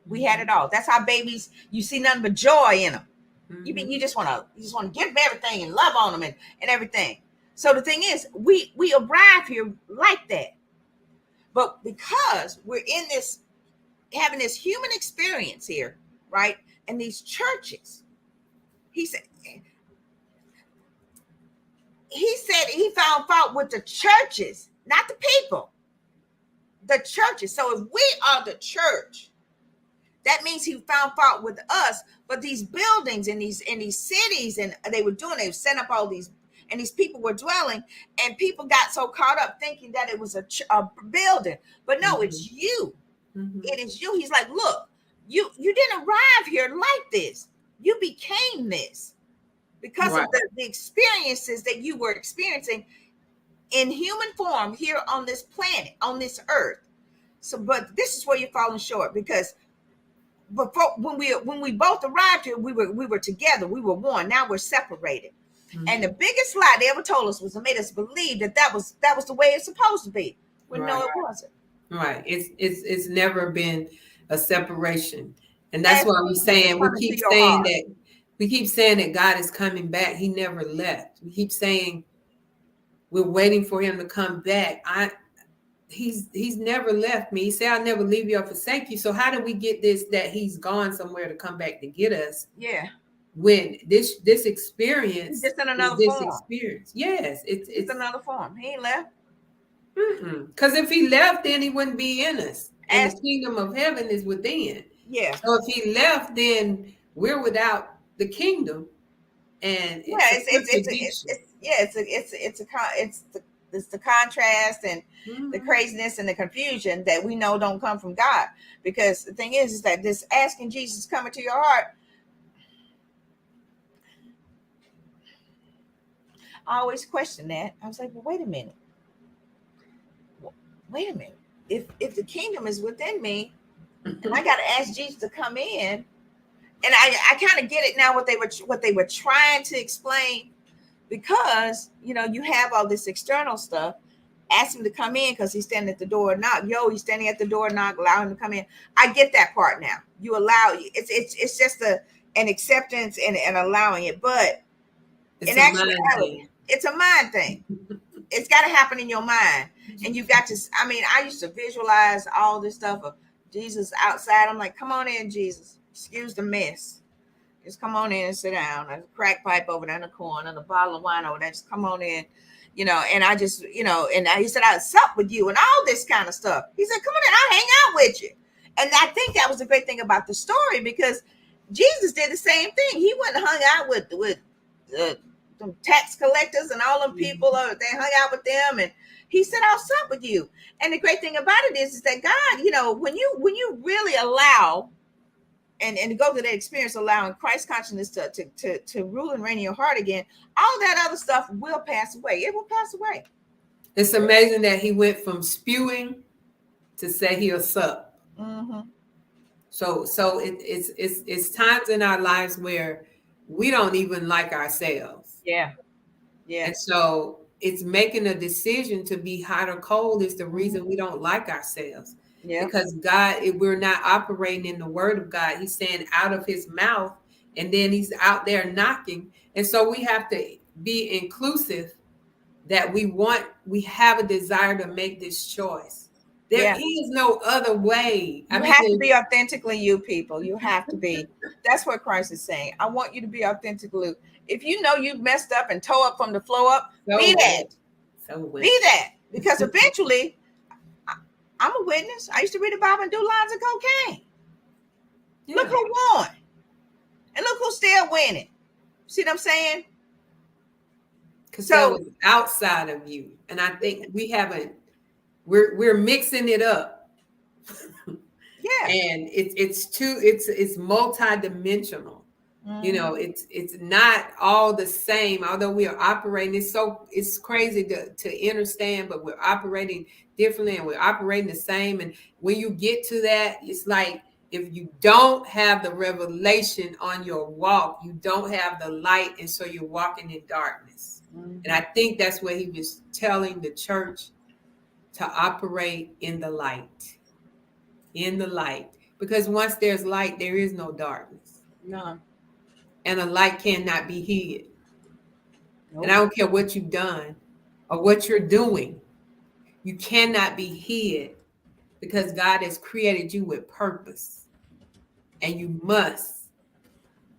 We had it all. That's how babies, you see nothing but joy in them. You just want to give them everything and love on them and everything. So the thing is, we arrive here like that. But because we're in this, having this human experience here, right? And these churches, he said he found fault with the churches, not the people, the churches. So if we are the church, that means he found fault with us. But these buildings in these cities, and they were setting up all these, and these people were dwelling, and people got so caught up thinking that it was a building. But no, it's you. It is you. He's like, look, you didn't arrive here like this. You became this because of the experiences that you were experiencing in human form here on this planet, on this earth. So, but this is where you're falling short, because before, when we both arrived here, we were together, we were one. Now we're separated. And the biggest lie they ever told us was to make us believe that was the way it's supposed to be. When no, it wasn't. Right. It's never been a separation. And that's why we're saying, we keep saying that God is coming back. He never left. We keep saying we're waiting for him to come back. He's never left me. He said, I'll never leave you or forsake you. So how do we get this, that he's gone somewhere to come back to get us? Yeah. When this experience, it's just in another form. Experience. Yes. It's another form. He ain't left. Because if he left, then he wouldn't be in us. And the kingdom of heaven is within. Yeah. So if he left, then we're without the kingdom. And It's the contrast and the Mhm. craziness and the confusion that we know don't come from God. Because the thing is that this asking Jesus come into your heart, I always question that. I was like, well, wait a minute. Wait a minute. If the kingdom is within me and I got to ask Jesus to come in, and I kind of get it now what they were trying to explain, because you have all this external stuff. Ask him to come in because he's standing at the door knock. He's standing at the door knock, allow him to come in. I get that part now. You allow it's just an acceptance and allowing it. But It's in a mind actuality, thing. it's a mind thing. It's got to happen in your mind. And you've got to, I used to visualize all this stuff of Jesus outside. I'm like, come on in, Jesus. Excuse the mess. Just come on in and sit down. There's a crack pipe over there in the corner and a bottle of wine over there. Just come on in, and I just, and he said, I'll sup with you and all this kind of stuff. He said, come on in, I'll hang out with you. And I think that was the great thing about the story, because Jesus did the same thing. He went and hung out with some tax collectors and all them people. They hung out with them, and he said, I'll sup with you. And the great thing about it is that God, when you really allow and go through that experience, allowing Christ consciousness to rule and reign in your heart again, all that other stuff will pass away. It will pass away. It's amazing that he went from spewing to say he'll sup. Mm-hmm. So it's times in our lives where we don't even like ourselves. Yeah. And so it's making a decision to be hot or cold is the reason we don't like ourselves. Yeah. Because God, if we're not operating in the word of God, he's saying out of his mouth, and then he's out there knocking. And so we have to be inclusive, that we have a desire to make this choice. There is no other way. You have to be authentically you, people. You have to be. That's what Christ is saying. I want you to be authentically. If you know you've messed up and toe up from the flow up, be that. Be that. Because eventually, I'm a witness. I used to read the Bible and do lines of cocaine. Yeah. Look who won. And look who's still winning. See what I'm saying? Because that was outside of you. And I think we're mixing it up. Yeah. And it's multi-dimensional. Mm-hmm. It's not all the same, although we are operating. It's crazy to understand, but we're operating differently and we're operating the same. And when you get to that, it's like, if you don't have the revelation on your walk, you don't have the light. And so you're walking in darkness. Mm-hmm. And I think that's what he was telling the church, to operate in the light, because once there's light, there is no darkness. No. And a light cannot be hid. Nope. And I don't care what you've done or what you're doing. You cannot be hid, because God has created you with purpose. And you must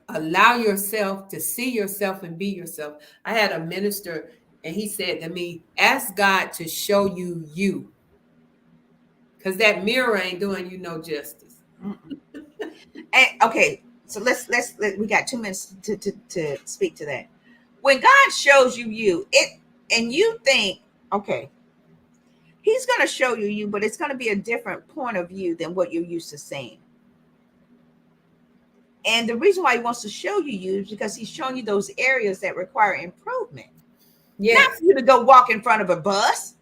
allow yourself to see yourself and be yourself. I had a minister, and he said to me, ask God to show you you. Because that mirror ain't doing you no justice. And, okay, so let's we got 2 minutes to speak to that. When God shows you and you think, okay, he's going to show you, but it's going to be a different point of view than what you're used to seeing. And the reason why he wants to show you is because he's showing you those areas that require improvement. Yes. Not for you to go walk in front of a bus.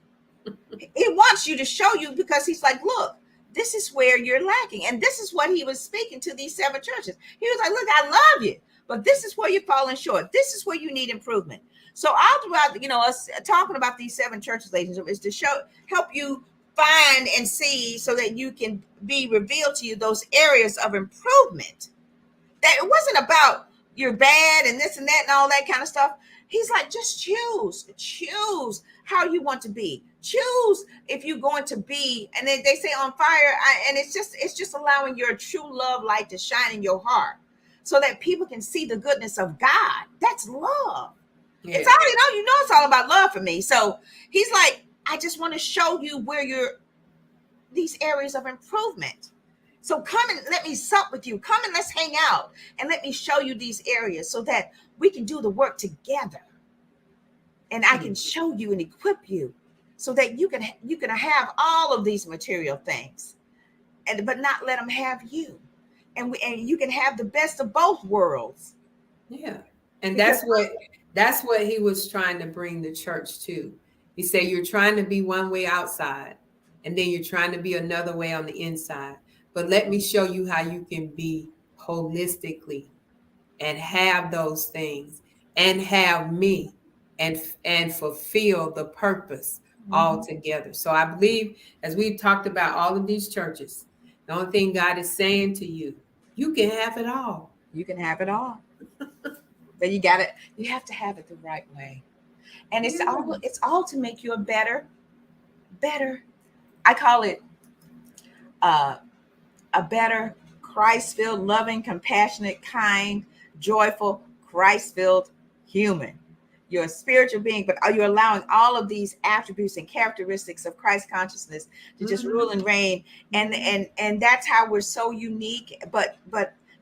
He wants you to show you, because he's like, look, this is where you're lacking. And this is what he was speaking to these 7 churches. He was like, look, I love you, but this is where you're falling short. This is where you need improvement. So all throughout, us talking about these 7 churches, ladies and gentlemen, is to help you find and see, so that you can be revealed to you those areas of improvement. That it wasn't about you're bad and this and that and all that kind of stuff. He's like, just choose how you want to be. Choose if you're going to be, and then they say on fire. And it's just allowing your true love light to shine in your heart, so that people can see the goodness of God. That's love. Yeah. It's already, it's all about love for me. So he's like, I just want to show you where these areas of improvement. So come and let me sup with you. Come and let's hang out, and let me show you these areas, so that we can do the work together. And I can show you and equip you so that you can have all of these material things, but not let them have you, and you can have the best of both worlds. Yeah. And Because that's what he was trying to bring the church to. He said, you're trying to be one way outside, and then you're trying to be another way on the inside. But let me show you how you can be holistically and have those things and have me and fulfill the purpose all together. So I believe, as we've talked about all of these churches, the only thing God is saying to you, you can have it all. you can have it all, but you have to have it the right way. And it's all to make you a better, I call it a better Christ-filled, loving, compassionate, kind, joyful, Christ-filled human. You're a spiritual being, but are you allowing all of these attributes and characteristics of Christ consciousness to just rule and reign? And that's how we're so unique, but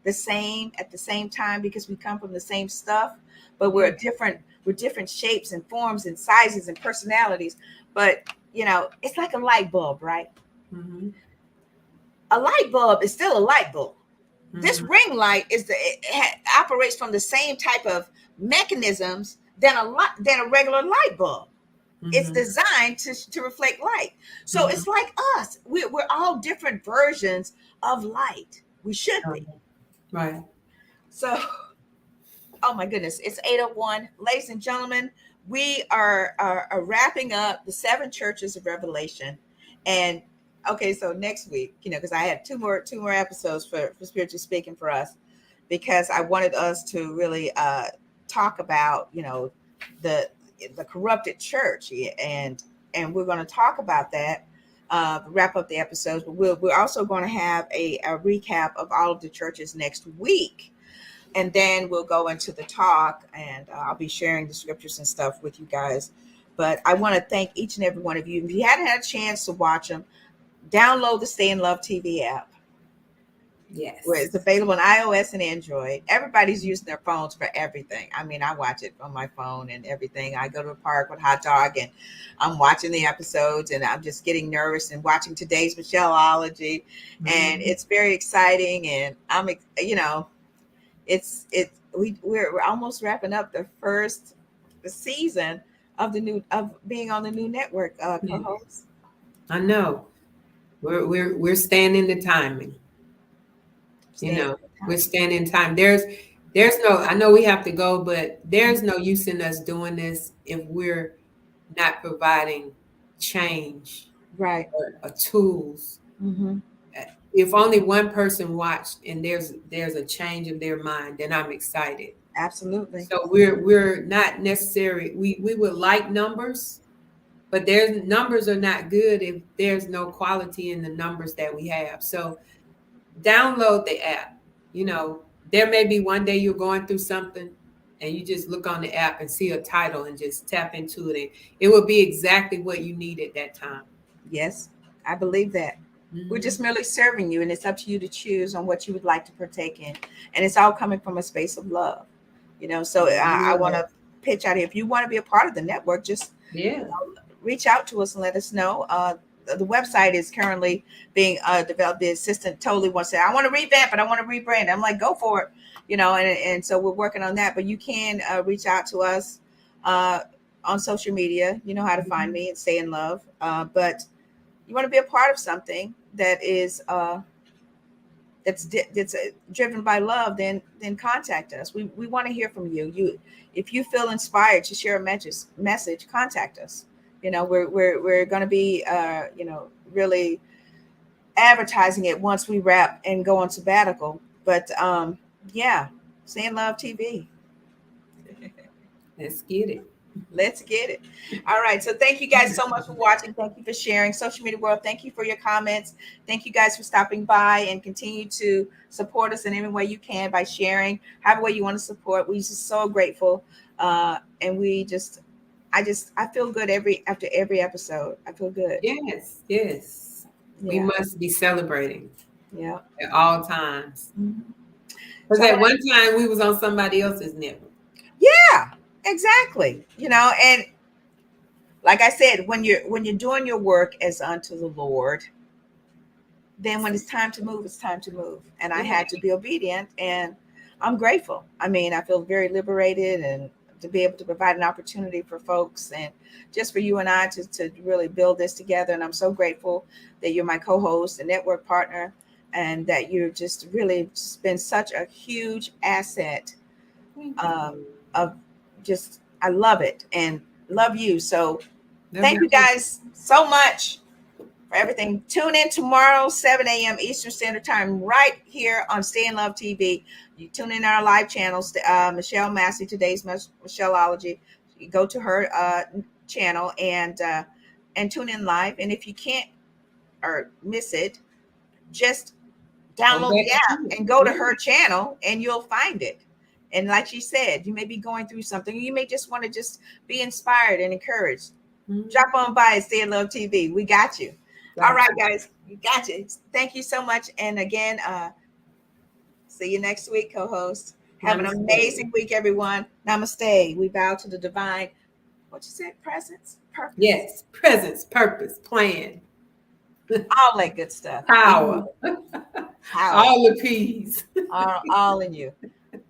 the same at the same time, because we come from the same stuff, but we're different shapes and forms and sizes and personalities. But it's like a light bulb, right? Mm-hmm. A light bulb is still a light bulb. Mm-hmm. This ring light operates from the same type of mechanisms than a regular light bulb. Mm-hmm. It's designed to reflect light. So it's like us. We're all different versions of light. We should be. Right. So, oh my goodness, it's 8:01. Ladies and gentlemen, we are wrapping up the 7 churches of Revelation. And okay, so next week, because I had two more episodes for Spiritually Speaking for us, because I wanted us to really talk about the corrupted church, and we're going to talk about that, wrap up the episodes. But we're also going to have a recap of all of the churches next week, and then we'll go into the talk, and I'll be sharing the scriptures and stuff with you guys. But I want to thank each and every one of you. If you hadn't had a chance to watch them, download the Stay in Love TV app. Yes. Where it's available on iOS and Android. Everybody's using their phones for everything. I mean, I watch it on my phone and everything. I go to a park with hot dog and I'm watching the episodes, and I'm just getting nervous and watching today's Michelleology. And it's very exciting. And I'm, we're almost wrapping up the first season of being on the new network, co-host. I know. We're staying in the timing. We're staying in time. There's no, I know we have to go, but there's no use in us doing this if we're not providing change, Right. or tools. Mm-hmm. If only one person watched and there's a change of their mind, then I'm excited. Absolutely. So we're not necessary. We would like numbers, but numbers are not good if there's no quality in the numbers that we have. So download the app. There may be one day you're going through something and you just look on the app and see a title and just tap into it. And it will be exactly what you need at that time. Yes, I believe that. Mm-hmm. We're just merely serving you, and it's up to you to choose on what you would like to partake in. And it's all coming from a space of love. So I want to pitch out here. If you want to be a part of the network, just reach out to us and let us know. The website is currently being developed. The assistant totally wants to say, I want to revamp it. I want to rebrand. I'm like, go for it. And so we're working on that. But you can reach out to us on social media. You know how to find me and Stay in Love. But you want to be a part of something that is that's driven by love, then contact us. We want to hear from you. If you feel inspired to share a message, contact us. We're going to be really advertising it once we wrap and go on sabbatical. But Stay in Love TV. Let's get it. Let's get it. All right. So thank you guys so much for watching. Thank you for sharing. Social media world, thank you for your comments. Thank you guys for stopping by, and continue to support us in any way you can by sharing. However way you want to support. We're just so grateful. And I feel good after every episode. I feel good. Yes. Yeah. We must be celebrating. Yeah. At all times. Because So at one time we was on somebody else's network. Yeah, exactly. And like I said, when you're doing your work as unto the Lord, then when it's time to move, it's time to move. And I had to be obedient, and I'm grateful. I mean, I feel very liberated, and to be able to provide an opportunity for folks and just for you and I to really build this together. And I'm so grateful that you're my co-host and network partner, and that you're just really just been such a huge asset of just, I love it and love you. So thank you guys so much for everything. Tune in tomorrow, 7 a.m. Eastern Standard Time, right here on Stay in Love TV. You tune in our live channels. Michelle Massey, today's Michelleology. You go to her channel and tune in live. And if you can't or miss it, just download the app and go to her channel, and you'll find it. And like she said, you may be going through something. You may just want to just be inspired and encouraged. Drop on by and Stay in Love TV. We got you. All right, guys, we got you. Thank you so much. And again, see you next week, co-host. Have an amazing week, everyone. Namaste. We bow to the divine, what you said, presence, purpose. Yes, presence, purpose, plan. All that good stuff. Power. All the P's. all in you.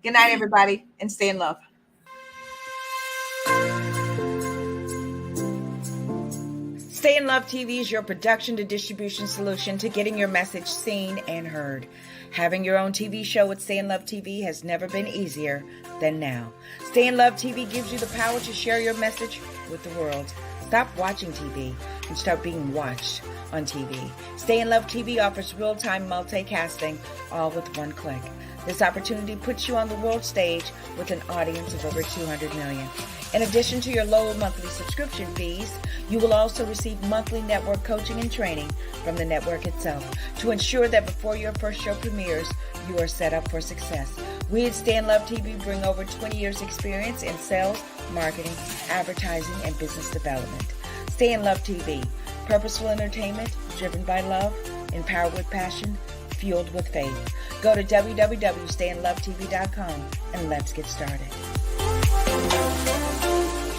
Good night, everybody, and stay in love. Stay in Love TV is your production to distribution solution to getting your message seen and heard. Having your own TV show with Stay in Love TV has never been easier than now. Stay in Love TV gives you the power to share your message with the world. Stop watching TV and start being watched on TV. Stay in Love TV offers real-time multicasting, all with one click. This opportunity puts you on the world stage with an audience of over 200 million. In addition to your low monthly subscription fees, you will also receive monthly network coaching and training from the network itself to ensure that before your first show premieres, you are set up for success. We at Stay in Love TV bring over 20 years experience in sales, marketing, advertising, and business development. Stay in Love TV, purposeful entertainment driven by love, empowered with passion, fueled with faith. Go to www.stayinlovetv.com and let's get started.